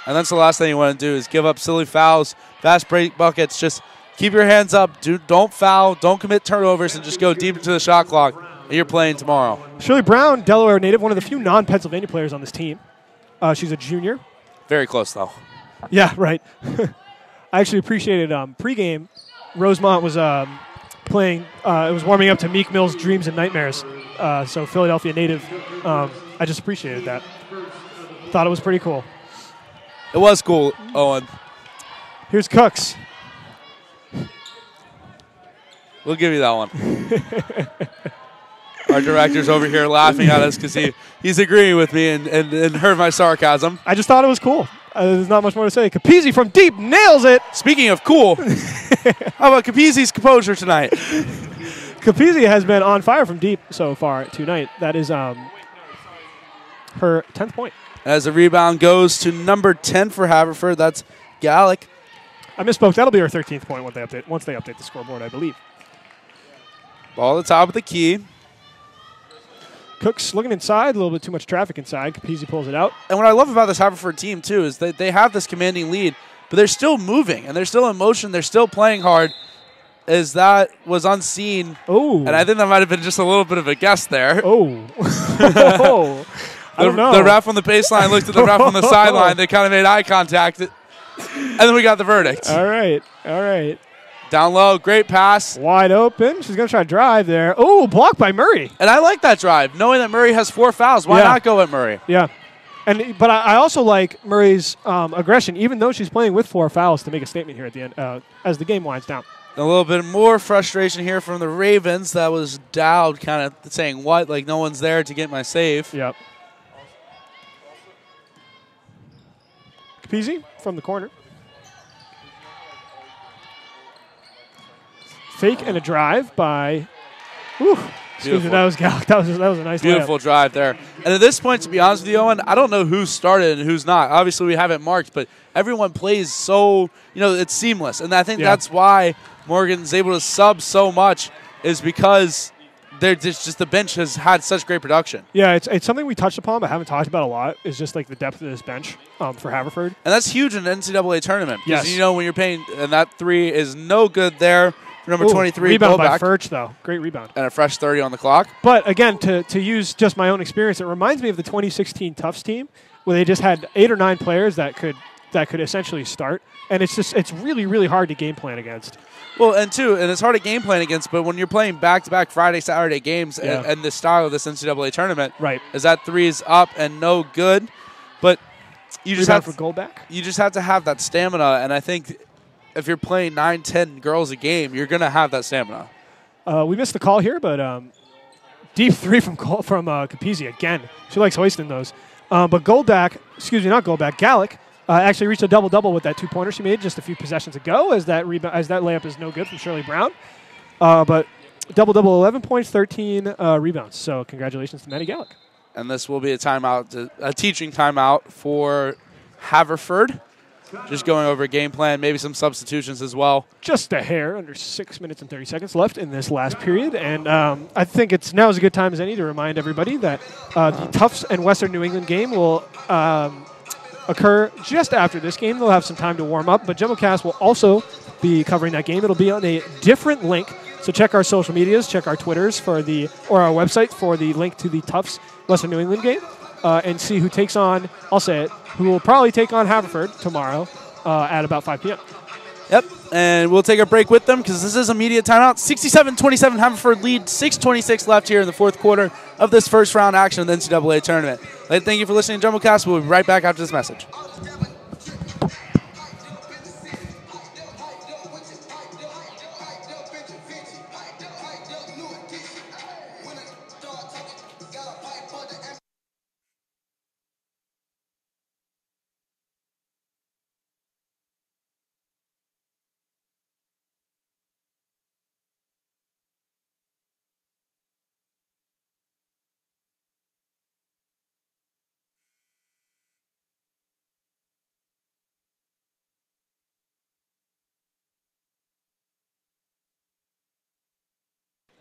And that's the last thing you want to do is give up silly fouls, fast break buckets. Just keep your hands up. Don't foul. Don't commit turnovers, and just go deep into the shot clock. And you're playing tomorrow. Shirley Brown, Delaware native, one of the few non-Pennsylvania players on this team. She's a junior. Very close, though. Yeah, right. I actually appreciated pregame. Rosemont was playing. It was warming up to Meek Mill's Dreams and Nightmares. So Philadelphia native. I just appreciated that. Thought it was pretty cool. It was cool, Owen. Here's Cooks. We'll give you that one. Our director's over here laughing at us because he's agreeing with me and heard my sarcasm. I just thought it was cool. There's not much more to say. Capizzi from deep nails it. Speaking of cool, how about Capizzi's composure tonight? Capizzi has been on fire from deep so far tonight. That is her 10th point. As the rebound goes to number 10 for Haverford, that's Gallick. I misspoke. That'll be her 13th point once they update the scoreboard, I believe. Ball at the top of the key. Cooks looking inside, a little bit too much traffic inside. Capizzi pulls it out. And what I love about this Haverford team, too, is they have this commanding lead, but they're still moving, and they're still in motion. They're still playing hard, as that was unseen. Oh. And I think that might have been just a little bit of a guess there. Oh. I don't know. The ref on the baseline looked at the ref on the sideline. They kind of made eye contact, and then we got the verdict. All right. Down low, great pass. Wide open. She's going to try to drive there. Oh, blocked by Murray. And I like that drive, knowing that Murray has 4 fouls. Why not go at Murray? Yeah. But I also like Murray's aggression, even though she's playing with 4 fouls, to make a statement here at the end as the game winds down. A little bit more frustration here from the Ravens. That was Dowd kind of saying, what? Like, no one's there to get my save. Yep. Capizzi from the corner. Fake and a drive by. Excuse me, that was Gallick. That was a nice beautiful layup. Drive there. And at this point, to be honest with you, Owen, I don't know who started and who's not. Obviously, we haven't marked, but everyone plays so, it's seamless. And I think that's why Morgan's able to sub so much, is because they're just the bench has had such great production. Yeah, it's something we touched upon but haven't talked about a lot, is just like the depth of this bench for Haverford. And that's huge in an NCAA tournament. Yes. Because when you're paying, and that 3 is no good there. Number 23, rebound by back. Furch, though. Great rebound. And a fresh 30 on the clock. But, again, to use just my own experience, it reminds me of the 2016 Tufts team, where they just had 8 or 9 players that could essentially start. And it's really, really hard to game plan against. Well, and it's hard to game plan against, but when you're playing back-to-back Friday, Saturday games and the style of this NCAA tournament, right, is that 3 is up and no good. But you just have for goal back. You just have to have that stamina, and I think if you're playing 9-10 girls a game, you're going to have that stamina. We missed the call here, but deep 3 from Capizzi again. She likes hoisting those. But Gallick actually reached a double-double with that 2-pointer she made just a few possessions ago, as that layup is no good from Shirley Brown. But double-double, 11 points, 13 rebounds. So congratulations to Maddie Gallick. And this will be a timeout, a teaching timeout for Haverford. Just going over a game plan, maybe some substitutions as well. Just a hair, under 6 minutes and 30 seconds left in this last period. And I think now is a good time as any to remind everybody that the Tufts and Western New England game will occur just after this game. They'll have some time to warm up, but JumboCast will also be covering that game. It'll be on a different link. So check our social medias, check our Twitters or our website for the link to the Tufts Western New England game. And see who takes on, I'll say it, who will probably take on Haverford tomorrow at about 5 p.m. Yep, and we'll take a break with them because this is a media timeout. 67-27, Haverford lead, 6:26 left here in the fourth quarter of this first round action of the NCAA tournament. Thank you for listening to JumboCast. We'll be right back after this message.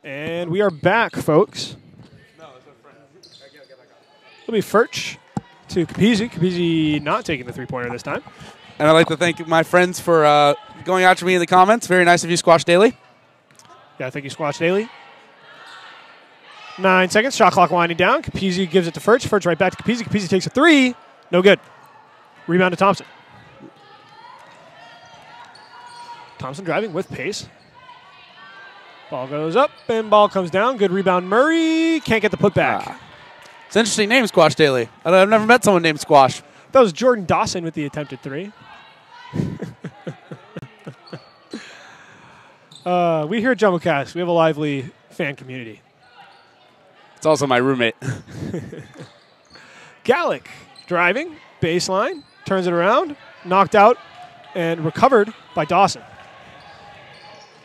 And we are back, folks. It'll be Furch to Capizzi. Capizzi not taking the three-pointer this time. And I'd like to thank my friends for going after me in the comments. Very nice of you, Squash Daily. Yeah, thank you, Squash Daily. 9 seconds. Shot clock winding down. Capizzi gives it to Furch. Furch right back to Capizzi. Capizzi takes a three. No good. Rebound to Thompson. Thompson driving with pace. Ball goes up and ball comes down. Good rebound, Murray. Can't get the putback. It's an interesting name, Squash Daily. I've never met someone named Squash. That was Jordan Dawson with the attempted three. We here at JumboCast, we have a lively fan community. It's also my roommate. Gallic driving, baseline, turns it around, knocked out, and recovered by Dawson.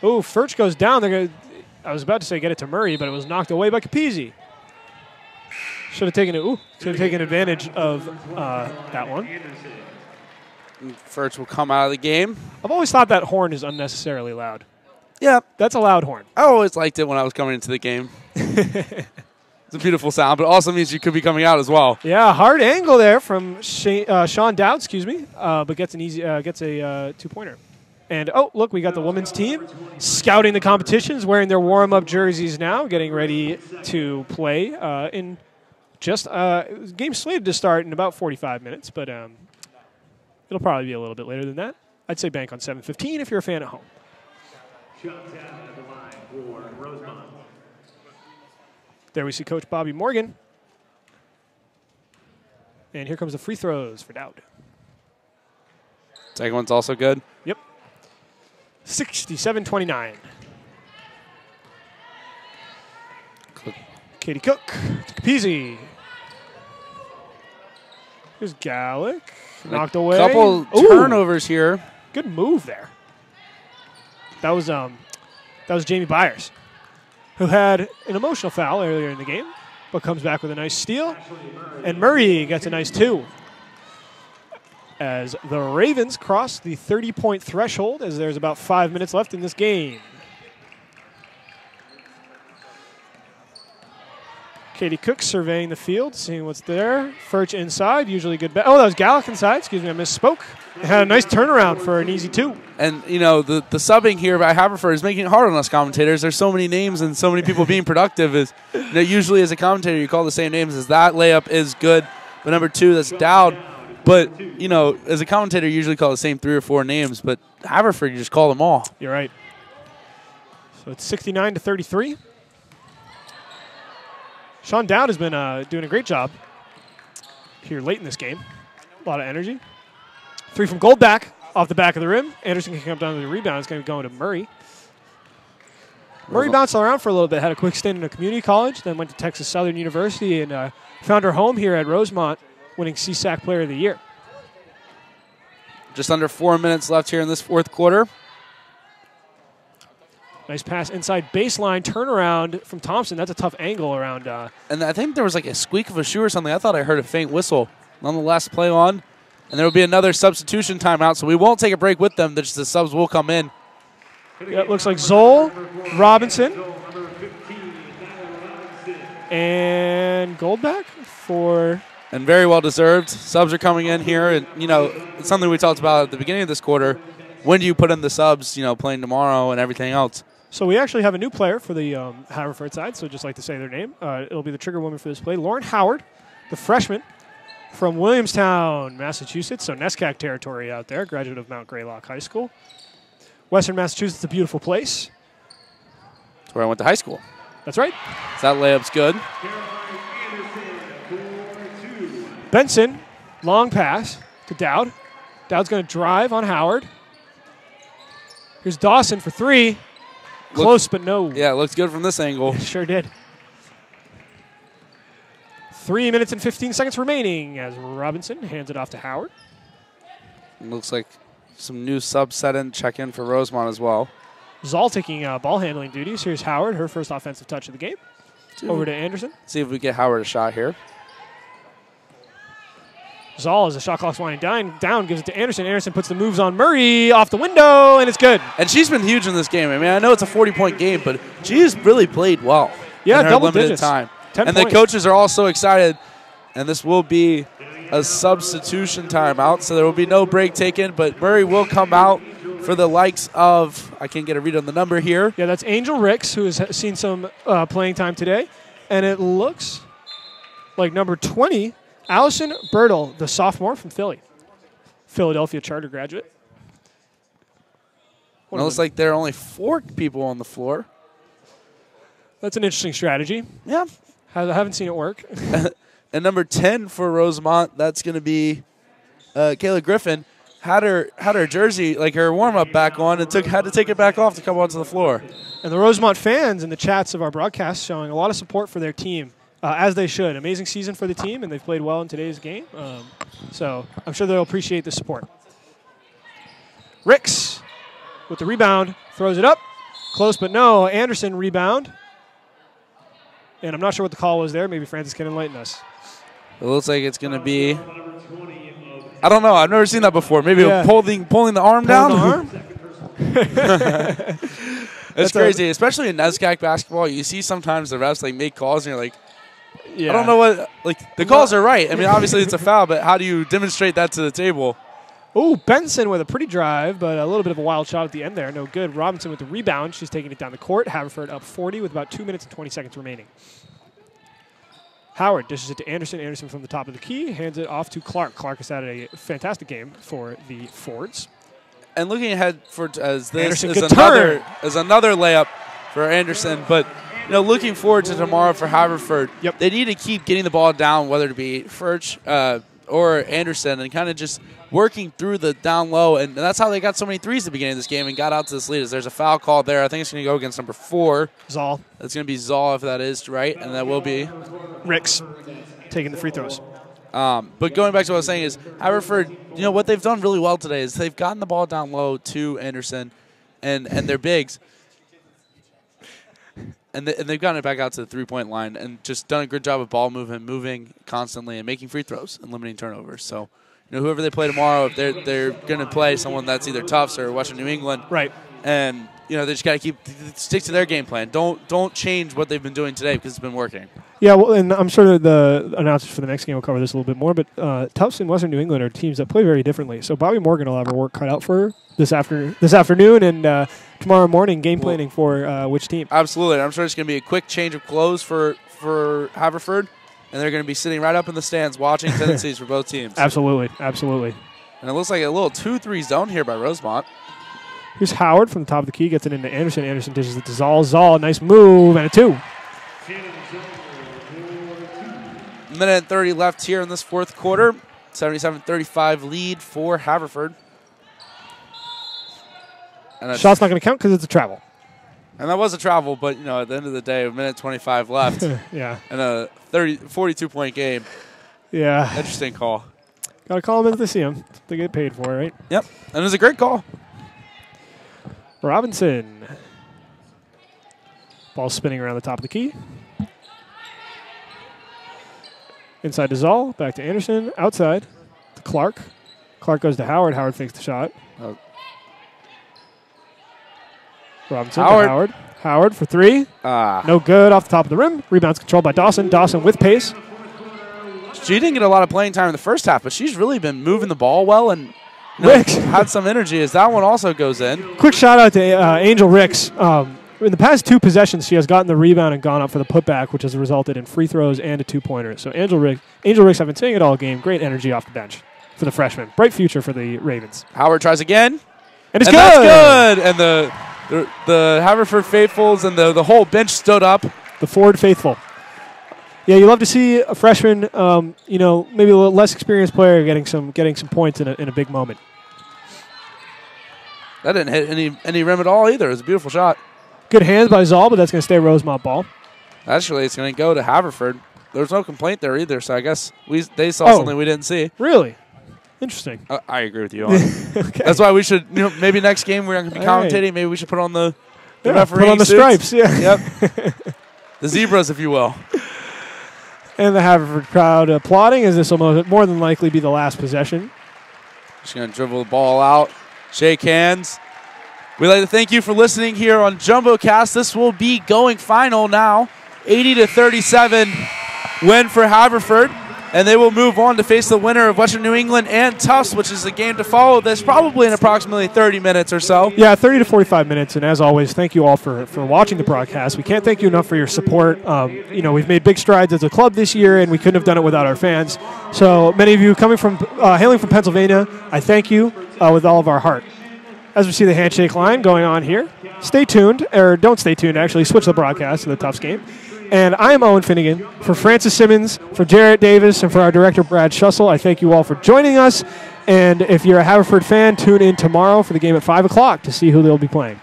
Oh, Furch goes down. I was about to say get it to Murray, but it was knocked away by Capizzi. Should have taken advantage of that one. Furch will come out of the game. I've always thought that horn is unnecessarily loud. Yeah. That's a loud horn. I always liked it when I was coming into the game. It's a beautiful sound, but it also means you could be coming out as well. Yeah, hard angle there from Sean Dowd, but gets a two-pointer. And, oh, look, we got the women's team scouting the competitions, wearing their warm-up jerseys now, getting ready to play in just game slated to start in about 45 minutes, but it'll probably be a little bit later than that. I'd say bank on 7:15 if you're a fan at home. There we see Coach Bobby Morgan. And here comes the free throws for Dowd. Second one's also good. Yep. 67-29. Katie Cook to Capizzi. Here's Gallic. Knocked away. Couple turnovers here. Good move there. That was Jamie Byers, who had an emotional foul earlier in the game, but comes back with a nice steal. And Murray gets a nice two. As the Ravens cross the 30-point threshold as there's about 5 minutes left in this game. Katie Cook surveying the field, seeing what's there. Furch inside, usually good. Oh, that was Gallic inside. Excuse me, I misspoke. It had a nice turnaround for an easy two. And, you know, the subbing here by Haverford is making it hard on us commentators. There's so many names and so many people being productive. Usually as a commentator, you call the same names as that layup is good. But number two, that's Dowd. But, you know, as a commentator, you usually call the same 3 or 4 names. But Haverford, you just call them all. You're right. So it's 69-33. Sean Dowd has been doing a great job here late in this game. A lot of energy. 3 from Goldback off the back of the rim. Anderson can come down to the rebound. It's going to be going to Murray. Murray bounced around for a little bit, had a quick stint in a community college, then went to Texas Southern University and found her home here at Rosemont, winning CSAC Player of the Year. Just under 4 minutes left here in this fourth quarter. Nice pass inside baseline, turnaround from Thompson. That's a tough angle around. And I think there was like a squeak of a shoe or something. I thought I heard a faint whistle. Nonetheless, play on. And there will be another substitution timeout, so we won't take a break with them. Just the subs will come in. Yeah, it looks like Zoll, Robinson, and Goldback for... And very well deserved. Subs are coming in here. And, you know, it's something we talked about at the beginning of this quarter. When do you put in the subs, you know, playing tomorrow and everything else? So we actually have a new player for the Haverford side, so just like to say their name. It'll be the trigger woman for this play, Lauren Howard, the freshman from Williamstown, Massachusetts, so NESCAC territory out there, graduate of Mount Greylock High School. Western Massachusetts, a beautiful place. That's where I went to high school. That's right. So that layup's good. Benson, long pass to Dowd. Dowd's going to drive on Howard. Here's Dawson for 3. Close, but no. Yeah, it looks good from this angle. Sure did. 3 minutes and 15 seconds remaining as Robinson hands it off to Howard. Looks like some new subs set in, check in for Rosemont as well. Zoll taking ball handling duties. Here's Howard, her first offensive touch of the game. Over to Anderson. See if we get Howard a shot here. Zoll, as the shot clock's winding down, gives it to Anderson. Anderson puts the moves on Murray off the window, and it's good. And she's been huge in this game. I mean, I know it's a 40-point game, but she's really played well. Yeah, in her double limited digits. time. 10 and points. the coaches are all so excited. And this will be a substitution timeout, so there will be no break taken, but Murray will come out for the likes of, I can't get a read on the number here. Yeah, that's Angel Ricks, who has seen some playing time today. And it looks like number 20, Allison Bertle, the sophomore from Philly. Philadelphia charter graduate. It looks like there are only 4 people on the floor. That's an interesting strategy. Yeah. I haven't seen it work. And number 10 for Rosemont, that's going to be Kayla Griffin. Had her jersey, like her warm-up back on, and had to take it back off to come onto the floor. And the Rosemont fans in the chats of our broadcast showing a lot of support for their team, as they should. Amazing season for the team, and they've played well in today's game. So I'm sure they'll appreciate the support. Ricks with the rebound, throws it up. Close, but no. Anderson rebound. And I'm not sure what the call was there. Maybe Francis can enlighten us. It looks like it's going to be, I don't know. I've never seen that before. Maybe pulling the arm down. It's crazy, especially in NESCAC basketball. You see sometimes the refs make calls, and you're like, I don't know what. The calls are right. I mean, obviously it's a foul, but how do you demonstrate that to the table? Oh, Benson with a pretty drive, but a little bit of a wild shot at the end there. No good. Robinson with the rebound. She's taking it down the court. Haverford up 40 with about 2 minutes and 20 seconds remaining. Howard dishes it to Anderson. Anderson from the top of the key hands it off to Clark. Clark has had a fantastic game for the Fords. And looking ahead as this Anderson, is another layup for Anderson, but looking forward to tomorrow for Haverford. Yep. They need to keep getting the ball down, whether it be Furch or Anderson, and kind of just working through the down low. And that's how they got so many threes at the beginning of this game and got out to this lead. There's a foul called there. I think it's going to go against number 4. Zoll. That's going to be Zoll if that is right, and that will be Ricks taking the free throws. But going back to what I was saying is Haverford, what they've done really well today is they've gotten the ball down low to Anderson and their bigs. And they've gotten it back out to the three-point line and just done a good job of ball movement, moving constantly and making free throws and limiting turnovers. So, whoever they play tomorrow, if they're going to play someone that's either Tufts or Western New England. Right. And, they just got to stick to their game plan. Don't change what they've been doing today because it's been working. Yeah, well, and I'm sure that the announcers for the next game will cover this a little bit more, but Tufts and Western New England are teams that play very differently. So Bobby Morgan will have her work cut out for her this afternoon and tomorrow morning game planning for which team. Absolutely. I'm sure it's going to be a quick change of clothes for Haverford, and they're going to be sitting right up in the stands watching tendencies for both teams. Absolutely. And it looks like a little 2-3 zone here by Rosemont. Here's Howard from the top of the key, gets it into Anderson. Anderson dishes it to Zoll. Zoll, nice move, and a 2. Minute and 30 left here in this fourth quarter. 77-35 lead for Haverford. And shot's not going to count because it's a travel. And that was a travel, but, at the end of the day, a minute 25 left. Yeah. And a 42-point game. Yeah. Interesting call. Got to call them as they see them. They get paid for it, right? Yep. And it was a great call. Robinson. Ball spinning around the top of the key. Inside to Zoll. Back to Anderson. Outside to Clark. Clark goes to Howard. Howard fakes the shot. Robinson to Howard. Howard for 3. No good off the top of the rim. Rebounds controlled by Dawson. Dawson with pace. She didn't get a lot of playing time in the first half, but she's really been moving the ball well and had some energy as that one also goes in. Quick shout out to Angel Ricks. In the past 2 possessions, she has gotten the rebound and gone up for the putback, which has resulted in free throws and a 2-pointer. So Angel Ricks, I've been saying it all game. Great energy off the bench for the freshman. Bright future for the Ravens. Howard tries again. And it's good. That's good. And the Haverford faithfuls and the whole bench stood up. The Ford faithful. Yeah, you love to see a freshman, maybe a little less experienced player getting some points in a big moment. That didn't hit any rim at all either. It was a beautiful shot. Good hands by Zoll, but that's going to stay Rosemont ball. Actually, it's going to go to Haverford. There was no complaint there either, so I guess they saw something we didn't see. Really? Interesting. I agree with you on it. Okay. That's why we should, maybe next game we're going to be commentating. Right. Maybe we should put on the referee put on the suits. stripes. Yeah. Yep. The zebras, if you will. And the Haverford crowd applauding as this will more than likely be the last possession. Just going to dribble the ball out, shake hands. We'd like to thank you for listening here on JumboCast. This will be going final now. 80-37 win for Haverford. and they will move on to face the winner of Western New England and Tufts, which is a game to follow this probably in approximately 30 minutes or so. Yeah, 30 to 45 minutes. And as always, thank you all for watching the broadcast. We can't thank you enough for your support. We've made big strides as a club this year, and we couldn't have done it without our fans. So many of you hailing from Pennsylvania, I thank you with all of our heart. As we see the handshake line going on here, stay tuned, or don't stay tuned, actually. Switch the broadcast to the Tufts game. And I am Owen Finnegan. For Francis Simmons, for Jarrett Davis, and for our director, Brad Schussel, I thank you all for joining us. And if you're a Haverford fan, tune in tomorrow for the game at 5 o'clock to see who they'll be playing.